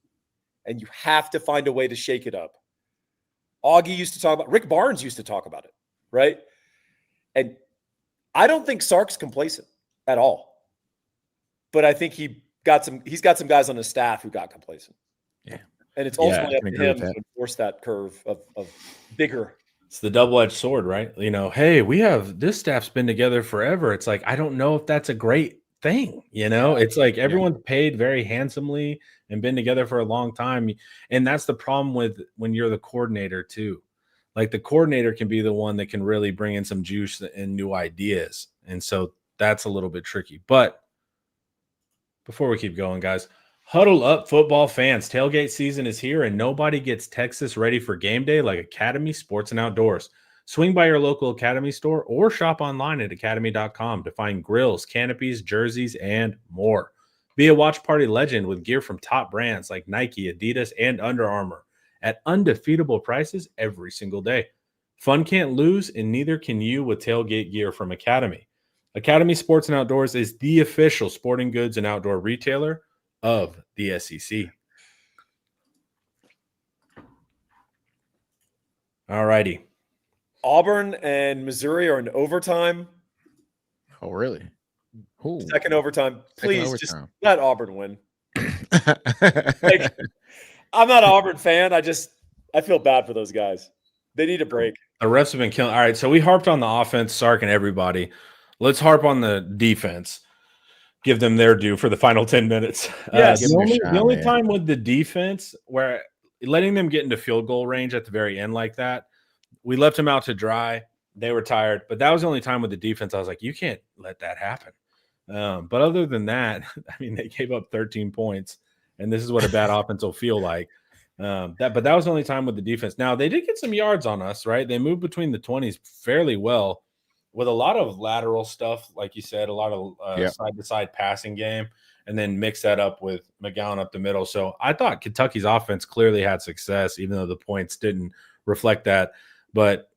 And you have to find a way to shake it up. Augie used to talk about, Rick Barnes used to talk about it, right? And I don't think Sark's complacent at all. But I think he's got some guys on his staff who got complacent. Yeah. And it's ultimately up to him to that. enforce that curve of bigger. It's the double-edged sword, right? You know, hey, this staff's been together forever. It's like, I don't know if that's a great thing. You know, it's like everyone's paid very handsomely and been together for a long time. And that's the problem with when you're the coordinator too. Like the coordinator can be the one that can really bring in some juice and new ideas. And so that's a little bit tricky. But before we keep going, guys, huddle up, football fans. Tailgate season is here, and nobody gets Texas ready for game day like Academy Sports and Outdoors. Swing by your local Academy store or shop online at academy.com to find grills, canopies, jerseys, and more. Be a watch party legend with gear from top brands like Nike, Adidas, and Under Armour at undefeatable prices every single day. Fun can't lose, and neither can you with tailgate gear from Academy. Academy Sports and Outdoors is the official sporting goods and outdoor retailer of the SEC. All righty. Auburn and Missouri are in overtime. Oh, really? Ooh. Second overtime. Please just let Auburn win. Like, I'm not an Auburn fan. I feel bad for those guys. They need a break. The refs have been killing. All right, so we harped on the offense, Sark and everybody. Let's harp on the defense. Give them their due for the final 10 minutes. Yes. The only time with the defense where letting them get into field goal range at the very end like that, we left them out to dry. They were tired, but that was the only time with the defense. I was like, you can't let that happen. But other than that, I mean, they gave up 13 points, and this is what a bad offense will feel like. But that was the only time with the defense. Now, they did get some yards on us, right? They moved between the 20s fairly well with a lot of lateral stuff, like you said, a lot of side-to-side passing game, and then mix that up with McGowan up the middle. So I thought Kentucky's offense clearly had success, even though the points didn't reflect that. But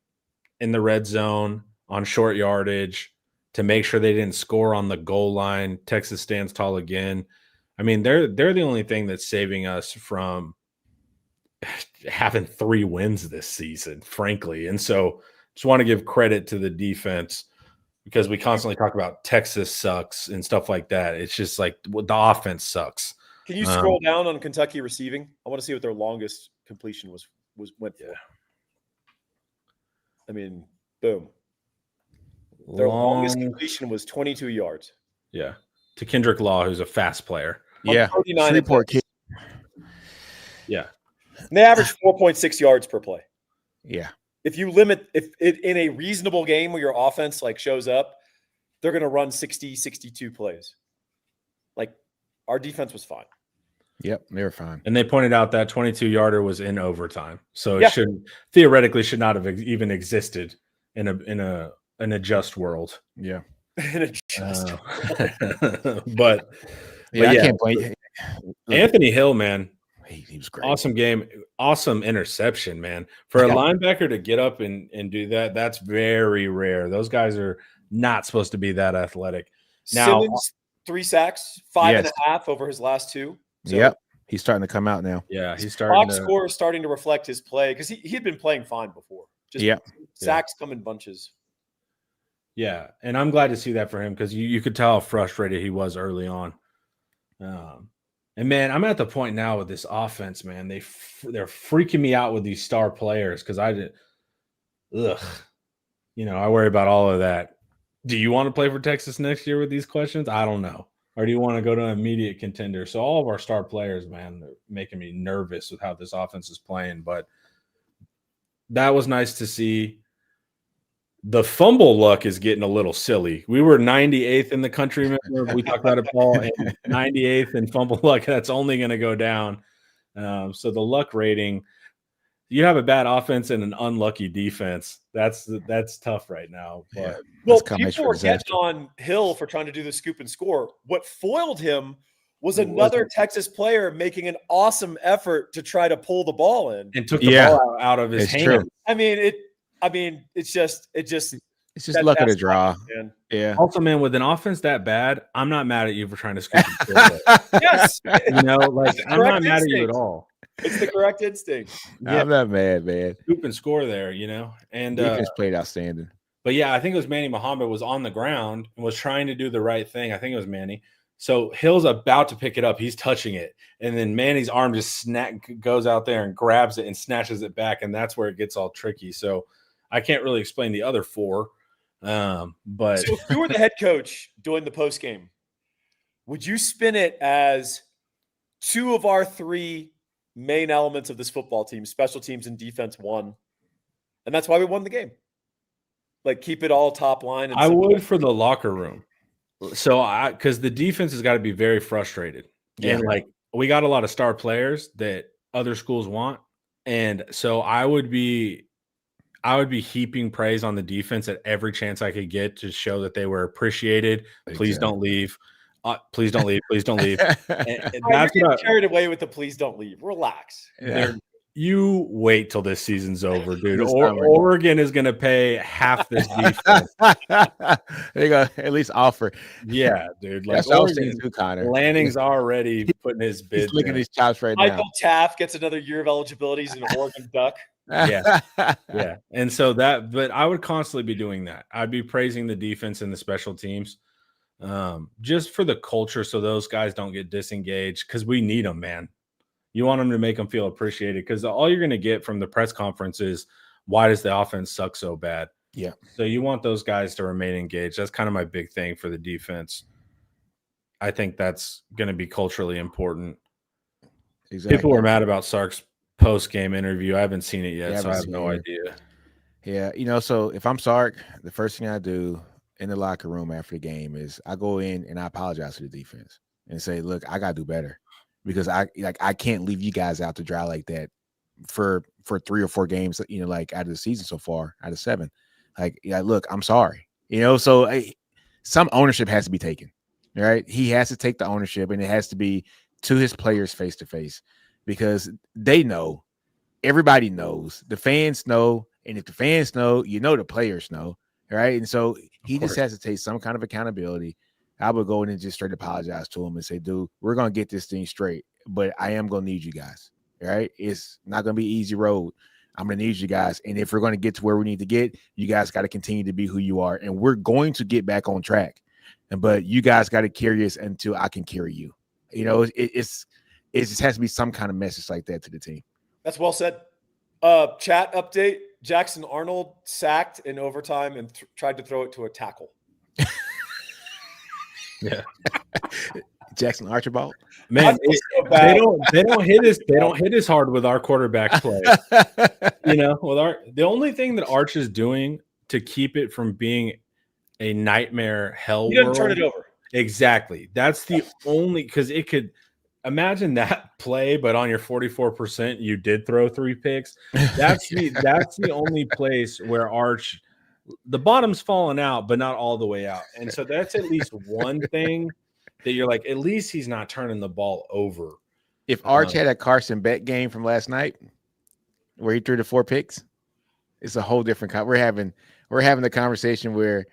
in the red zone, on short yardage, to make sure they didn't score on the goal line, Texas stands tall again. I mean, they're the only thing that's saving us from having 3 wins this season, frankly. And so just want to give credit to the defense because we constantly talk about Texas sucks and stuff like that. It's just like the offense sucks. Can you scroll down on Kentucky receiving? I want to see what their longest completion went for. Yeah. I mean, boom. Their longest completion was 22 yards. Yeah. To Kendrick Law, who's a fast player. Yeah. Shreveport kid. Yeah. And they average 4.6 yards per play. Yeah. If you limit, if it in a reasonable game where your offense like shows up, they're going to run 60, 62 plays. Like our defense was fine. Yep, they were fine. And they pointed out that 22-yarder was in overtime. So it theoretically should not have even existed in a just world. Yeah. In a just but I can't blame Anthony Hill, man. He was great. Awesome game. Awesome interception, man. For a linebacker to get up and do that, that's very rare. Those guys are not supposed to be that athletic. Now, 3 sacks, 5.5 over his last 2. So yep. He's starting to come out now. Yeah, he's starting box to score is starting to reflect his play because he had been playing fine before. Just sacks come in bunches. Yeah, and I'm glad to see that for him because you could tell how frustrated he was early on. And man, I'm at the point now with this offense, man. They're freaking me out with these star players because I worry about all of that. Do you want to play for Texas next year with these questions? I don't know. Or do you want to go to an immediate contender? So all of our star players, man, they're making me nervous with how this offense is playing. But that was nice to see. The fumble luck is getting a little silly. We were 98th in the country. Remember we talked about it, Paul, and 98th in fumble luck. That's only going to go down. So the luck rating, you have a bad offense and an unlucky defense. That's tough right now. But people were getting on Hill for trying to do the scoop and score. What foiled him was another Texas player making an awesome effort to try to pull the ball in and took the ball out of his hand. True. It's just luck of the draw. Man. Yeah. Also, man, with an offense that bad, I'm not mad at you for trying to scoop and score. Yes. I'm not mad at you at all. It's the correct instinct. Yeah. I'm not mad, man. Scoop and score there, and defense played outstanding. But yeah, I think it was Manny Muhammad was on the ground and was trying to do the right thing. I think it was Manny. So Hill's about to pick it up. He's touching it, and then Manny's arm just goes out there and grabs it and snatches it back, and that's where it gets all tricky. So I can't really explain the other 4, but so if you were the head coach doing the post game, would you spin it as 2 of our 3 main elements of this football team, special teams and defense, won, and that's why we won the game? Like keep it all top line. I would for the locker room. So because the defense has got to be very frustrated. Yeah. And like we got a lot of star players that other schools want. And so I would be heaping praise on the defense at every chance I could get to show that they were appreciated. Please don't leave. Please don't leave. Please don't leave. And that's what carried away with the please don't leave. Relax. Yeah. You wait till this season's over, dude. Oregon is going to pay half this defense. There you go. At least offer. Yeah, dude. Like Oregon, too, Connor. Lanning's already putting his bid. He's licking his chops right now. Michael Taft gets another year of eligibility. He's an Oregon Duck. Yeah. Yeah. And so but I would constantly be doing that. I'd be praising the defense and the special teams just for the culture so those guys don't get disengaged because we need them, man. You want them to make them feel appreciated because all you're going to get from the press conference is why does the offense suck so bad? Yeah. So you want those guys to remain engaged. That's kind of my big thing for the defense. I think that's going to be culturally important. Exactly. People were mad about Sark's post-game interview. I haven't seen it yet, so I have no idea. Yeah. So if I'm Sark, the first thing I do in the locker room after the game is I go in and I apologize to the defense and say, look, I got to do better. Because I can't leave you guys out to dry like that for 3 or 4 games, like out of the season so far, out of 7. Look, I'm sorry. So some ownership has to be taken, right? He has to take the ownership, and it has to be to his players face to face because they know, everybody knows, the fans know, and if the fans know, the players know, right? And so he just has to take some kind of accountability. I would go in and just straight apologize to him and say, dude, we're going to get this thing straight, but I am going to need you guys, right? It's not going to be an easy road. I'm going to need you guys. And if we're going to get to where we need to get, you guys got to continue to be who you are. And we're going to get back on track. But you guys got to carry us until I can carry you. It just has to be some kind of message like that to the team. That's well said. Chat update. Jackson Arnold sacked in overtime and tried to throw it to a tackle. Yeah, Jackson Archibald. Man, they don't hit as hard with our quarterbacks play. The only thing that Arch is doing to keep it from being a nightmare hell he doesn't world, turn it over. Exactly. That's the only because it could imagine that play, but on your 44%, you did throw 3 picks. That's the only place where Arch. The bottom's falling out, but not all the way out. And so that's at least one thing that you're like, at least he's not turning the ball over. If Arch had a Carson Beck game from last night where he threw the 4 picks, it's a whole different we're having the conversation where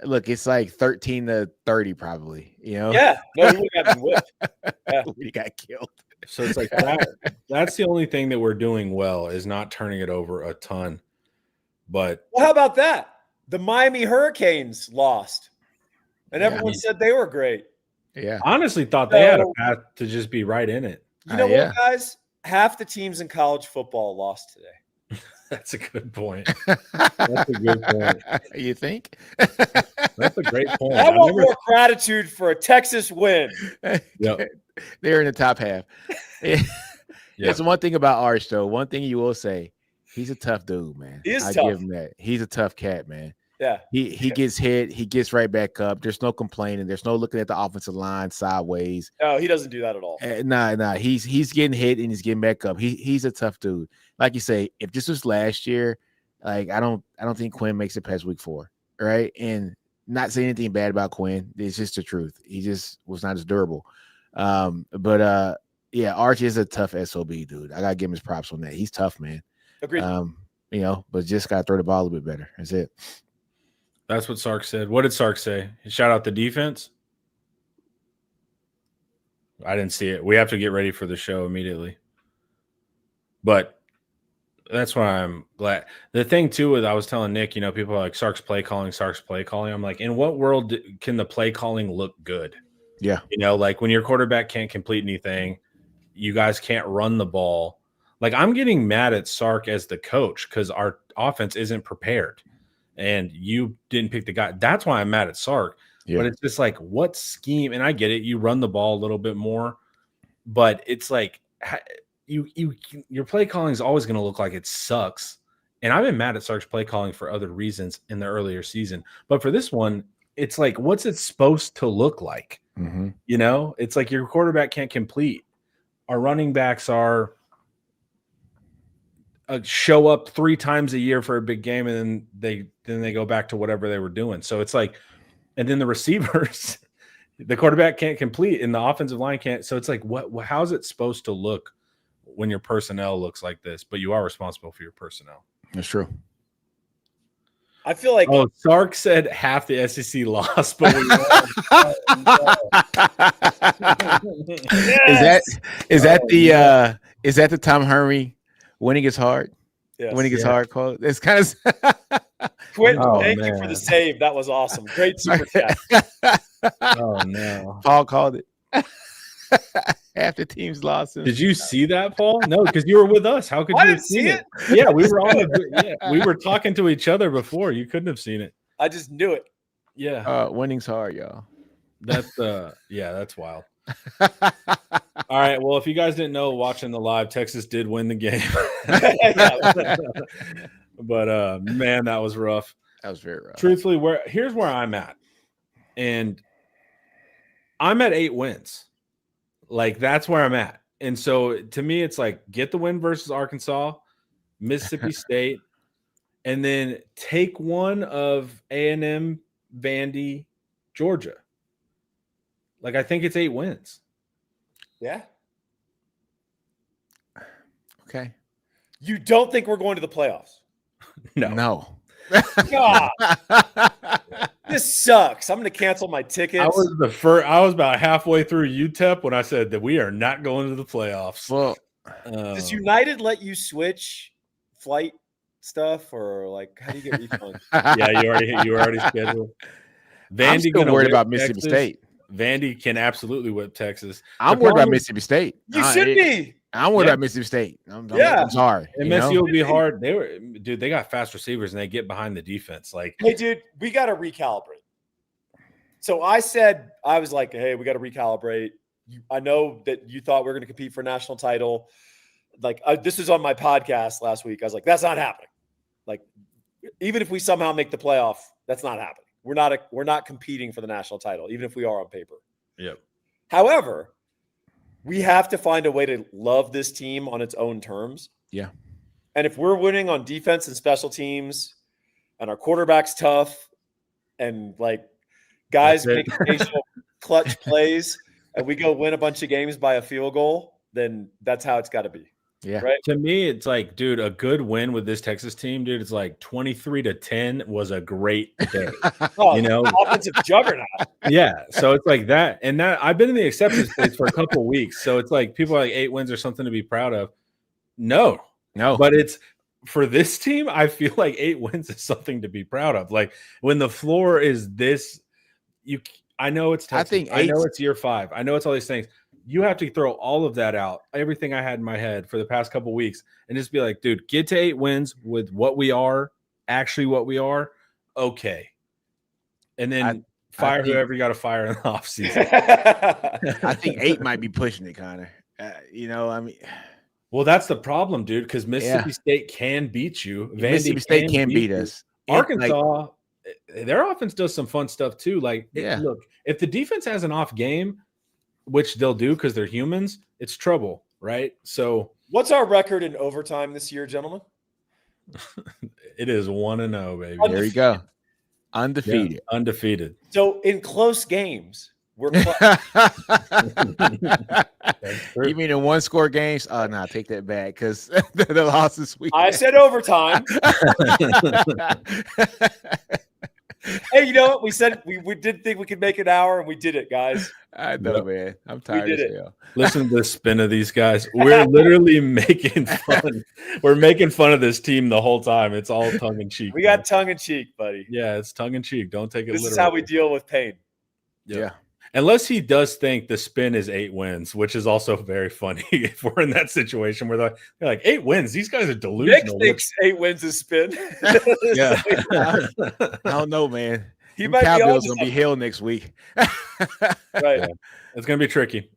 look, it's like 13-30 probably. You know, Yeah, no, we would have gotten whipped. Yeah. we got killed. So it's like that's the only thing that we're doing well is not turning it over a ton. But Well, how about that? The Miami Hurricanes lost, and everyone said they were great. Yeah, I honestly thought they had a path to just be right in it. You know yeah. what, guys? Half the teams in college football lost today. That's a good point. That's a good point. You think? That's a great point. I want more gratitude for a Texas win. Yep. They're in the top half. Yeah. That's one thing about Arch, though. One thing you will say, he's a tough dude, man. He is I tough. give him that. He's a tough cat, man. Yeah. He gets hit. He gets right back up. There's no complaining. There's no looking at the offensive line sideways. No, he doesn't do that at all. Nah. He's getting hit and he's getting back up. He's a tough dude. Like you say, if this was last year, like I don't think Quinn makes it past week 4, right? And not saying anything bad about Quinn. It's just the truth. He just was not as durable. Yeah, Arch is a tough SOB dude. I gotta give him his props on that. He's tough, man. Agreed. But just gotta throw the ball a little bit better. That's it. That's what Sark said. What did Sark say? Shout out the defense. I didn't see it. We have to get ready for the show immediately. But that's why I'm glad. The thing too is I was telling Nick, people are like Sark's play calling. I'm like, in what world can the play calling look good? Yeah. Like when your quarterback can't complete anything, you guys can't run the ball. Like I'm getting mad at Sark as the coach because our offense isn't prepared. And you didn't pick the guy. That's why I'm mad at Sark. Yeah. But it's just like, what scheme? And I get it. You run the ball a little bit more. But it's like your play calling is always going to look like it sucks. And I've been mad at Sark's play calling for other reasons in the earlier season. But for this one, it's like, what's it supposed to look like? Mm-hmm. It's like your quarterback can't complete. Our running backs are show up 3 times a year for a big game, and then they go back to whatever they were doing. So it's like, and then the receivers, the quarterback can't complete, and the offensive line can't. So it's like, how's it supposed to look when your personnel looks like this? But you are responsible for your personnel. That's true. I feel like Sark said half the SEC lost, but we Is that the Tom Henry winning is hard? Yes. Winning is hard quote. It's kind of Quentin, thank you for the save. That was awesome. Great super chat. Oh no. Paul called it. Half the team's lost. Did you see that, Paul? No, because you were with us. How could you have seen it? Yeah, we were we were talking to each other before. You couldn't have seen it. I just knew it. Yeah. Winning's hard, y'all. That's that's wild. All right. Well, if you guys didn't know, watching the live, Texas did win the game. But man, that was rough. That was very rough. Truthfully, here's where I'm at. And I'm at 8 wins. Like, that's where I'm at. And so, to me, it's like, get the win versus Arkansas, Mississippi State, and then take one of A&M, Vandy, Georgia. Like, I think it's 8 wins. Yeah. Okay. You don't think we're going to the playoffs? No. God. This sucks. I'm going to cancel my tickets. I was about halfway through UTEP when I said that we are not going to the playoffs. Well, does United let you switch flight stuff, or like how do you get refunds? Yeah, you already scheduled. Vandy, I'm still worried about Mississippi State. Vandy can absolutely whip Texas. I'm worried about Mississippi State. You should be. I'm worried about Mississippi State. I'm sorry. MSU will be hard. They got fast receivers and they get behind the defense. Like, hey, dude, we got to recalibrate. So I was like, hey, we got to recalibrate. I know that you thought we were going to compete for a national title. Like, this was on my podcast last week. I was like, that's not happening. Like, even if we somehow make the playoff, that's not happening. We're not competing for the national title, even if we are on paper. Yep. However, we have to find a way to love this team on its own terms. Yeah. And if we're winning on defense and special teams and our quarterback's tough and like guys make occasional clutch plays and we go win a bunch of games by a field goal, then that's how it's got to be. Yeah. Right. To me, it's like, dude, a good win with this Texas team, dude, it's like 23-10 was a great day. Oh, You know? offensive juggernaut. Yeah. So it's like that. And that I've been in the exception space for a couple weeks. So it's like people are like 8 wins or something to be proud of. No. But it's for this team, I feel like 8 wins is something to be proud of. Like when the floor is this, I know it's Texas. I know it's year 5. I know it's all these things. You have to throw all of that out, everything I had in my head for the past couple weeks, and just be like, dude, get to 8 wins with what we are, actually what we are, okay. And then fire whoever you got to fire in the offseason. I think 8 might be pushing it, Connor. Well, that's the problem, dude, because Mississippi State can beat you. Mississippi State can beat us. Arkansas, their offense does some fun stuff too. Like, look, if the defense has an off game, which they'll do because they're humans, it's trouble, right? So what's our record in overtime this year, gentlemen? It is 1-0, baby. There you go. Undefeated. Yeah, undefeated. So in close games, we're You mean in 1-score games? Oh, no, take that back because the loss this week. I said overtime. Hey, you know what? We said we did think we could make an hour, and we did it, guys. I know, man. I'm tired as hell. Listen to the spin of these guys. We're literally making fun. We're making fun of this team the whole time. It's all tongue in cheek. We got tongue in cheek, buddy. Yeah, it's tongue in cheek. Don't take it literally. This is how we deal with pain. Yeah. Unless he does think the spin is 8 wins, which is also very funny if we're in that situation where they're like 8 wins. These guys are delusional. Nick thinks 8 wins is spin. Yeah. I don't know, man. He might Cowbells gonna be hell next week. Right. Yeah. It's gonna be tricky.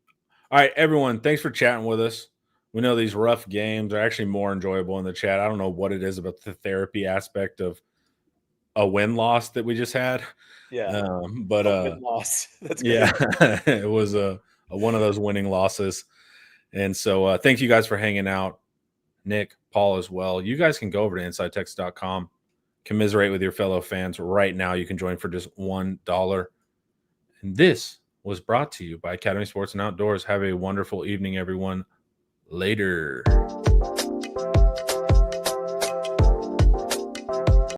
All right, everyone. Thanks for chatting with us. We know these rough games are actually more enjoyable in the chat. I don't know what it is about the therapy aspect of a win-loss that we just had. Yeah. But loss. That's good. Yeah, it was a one of those winning losses. And so thank you guys for hanging out. Nick, Paul as well. You guys can go over to InsideText.com, commiserate with your fellow fans right now. You can join for just $1. And this was brought to you by Academy Sports and Outdoors. Have a wonderful evening, everyone. Later.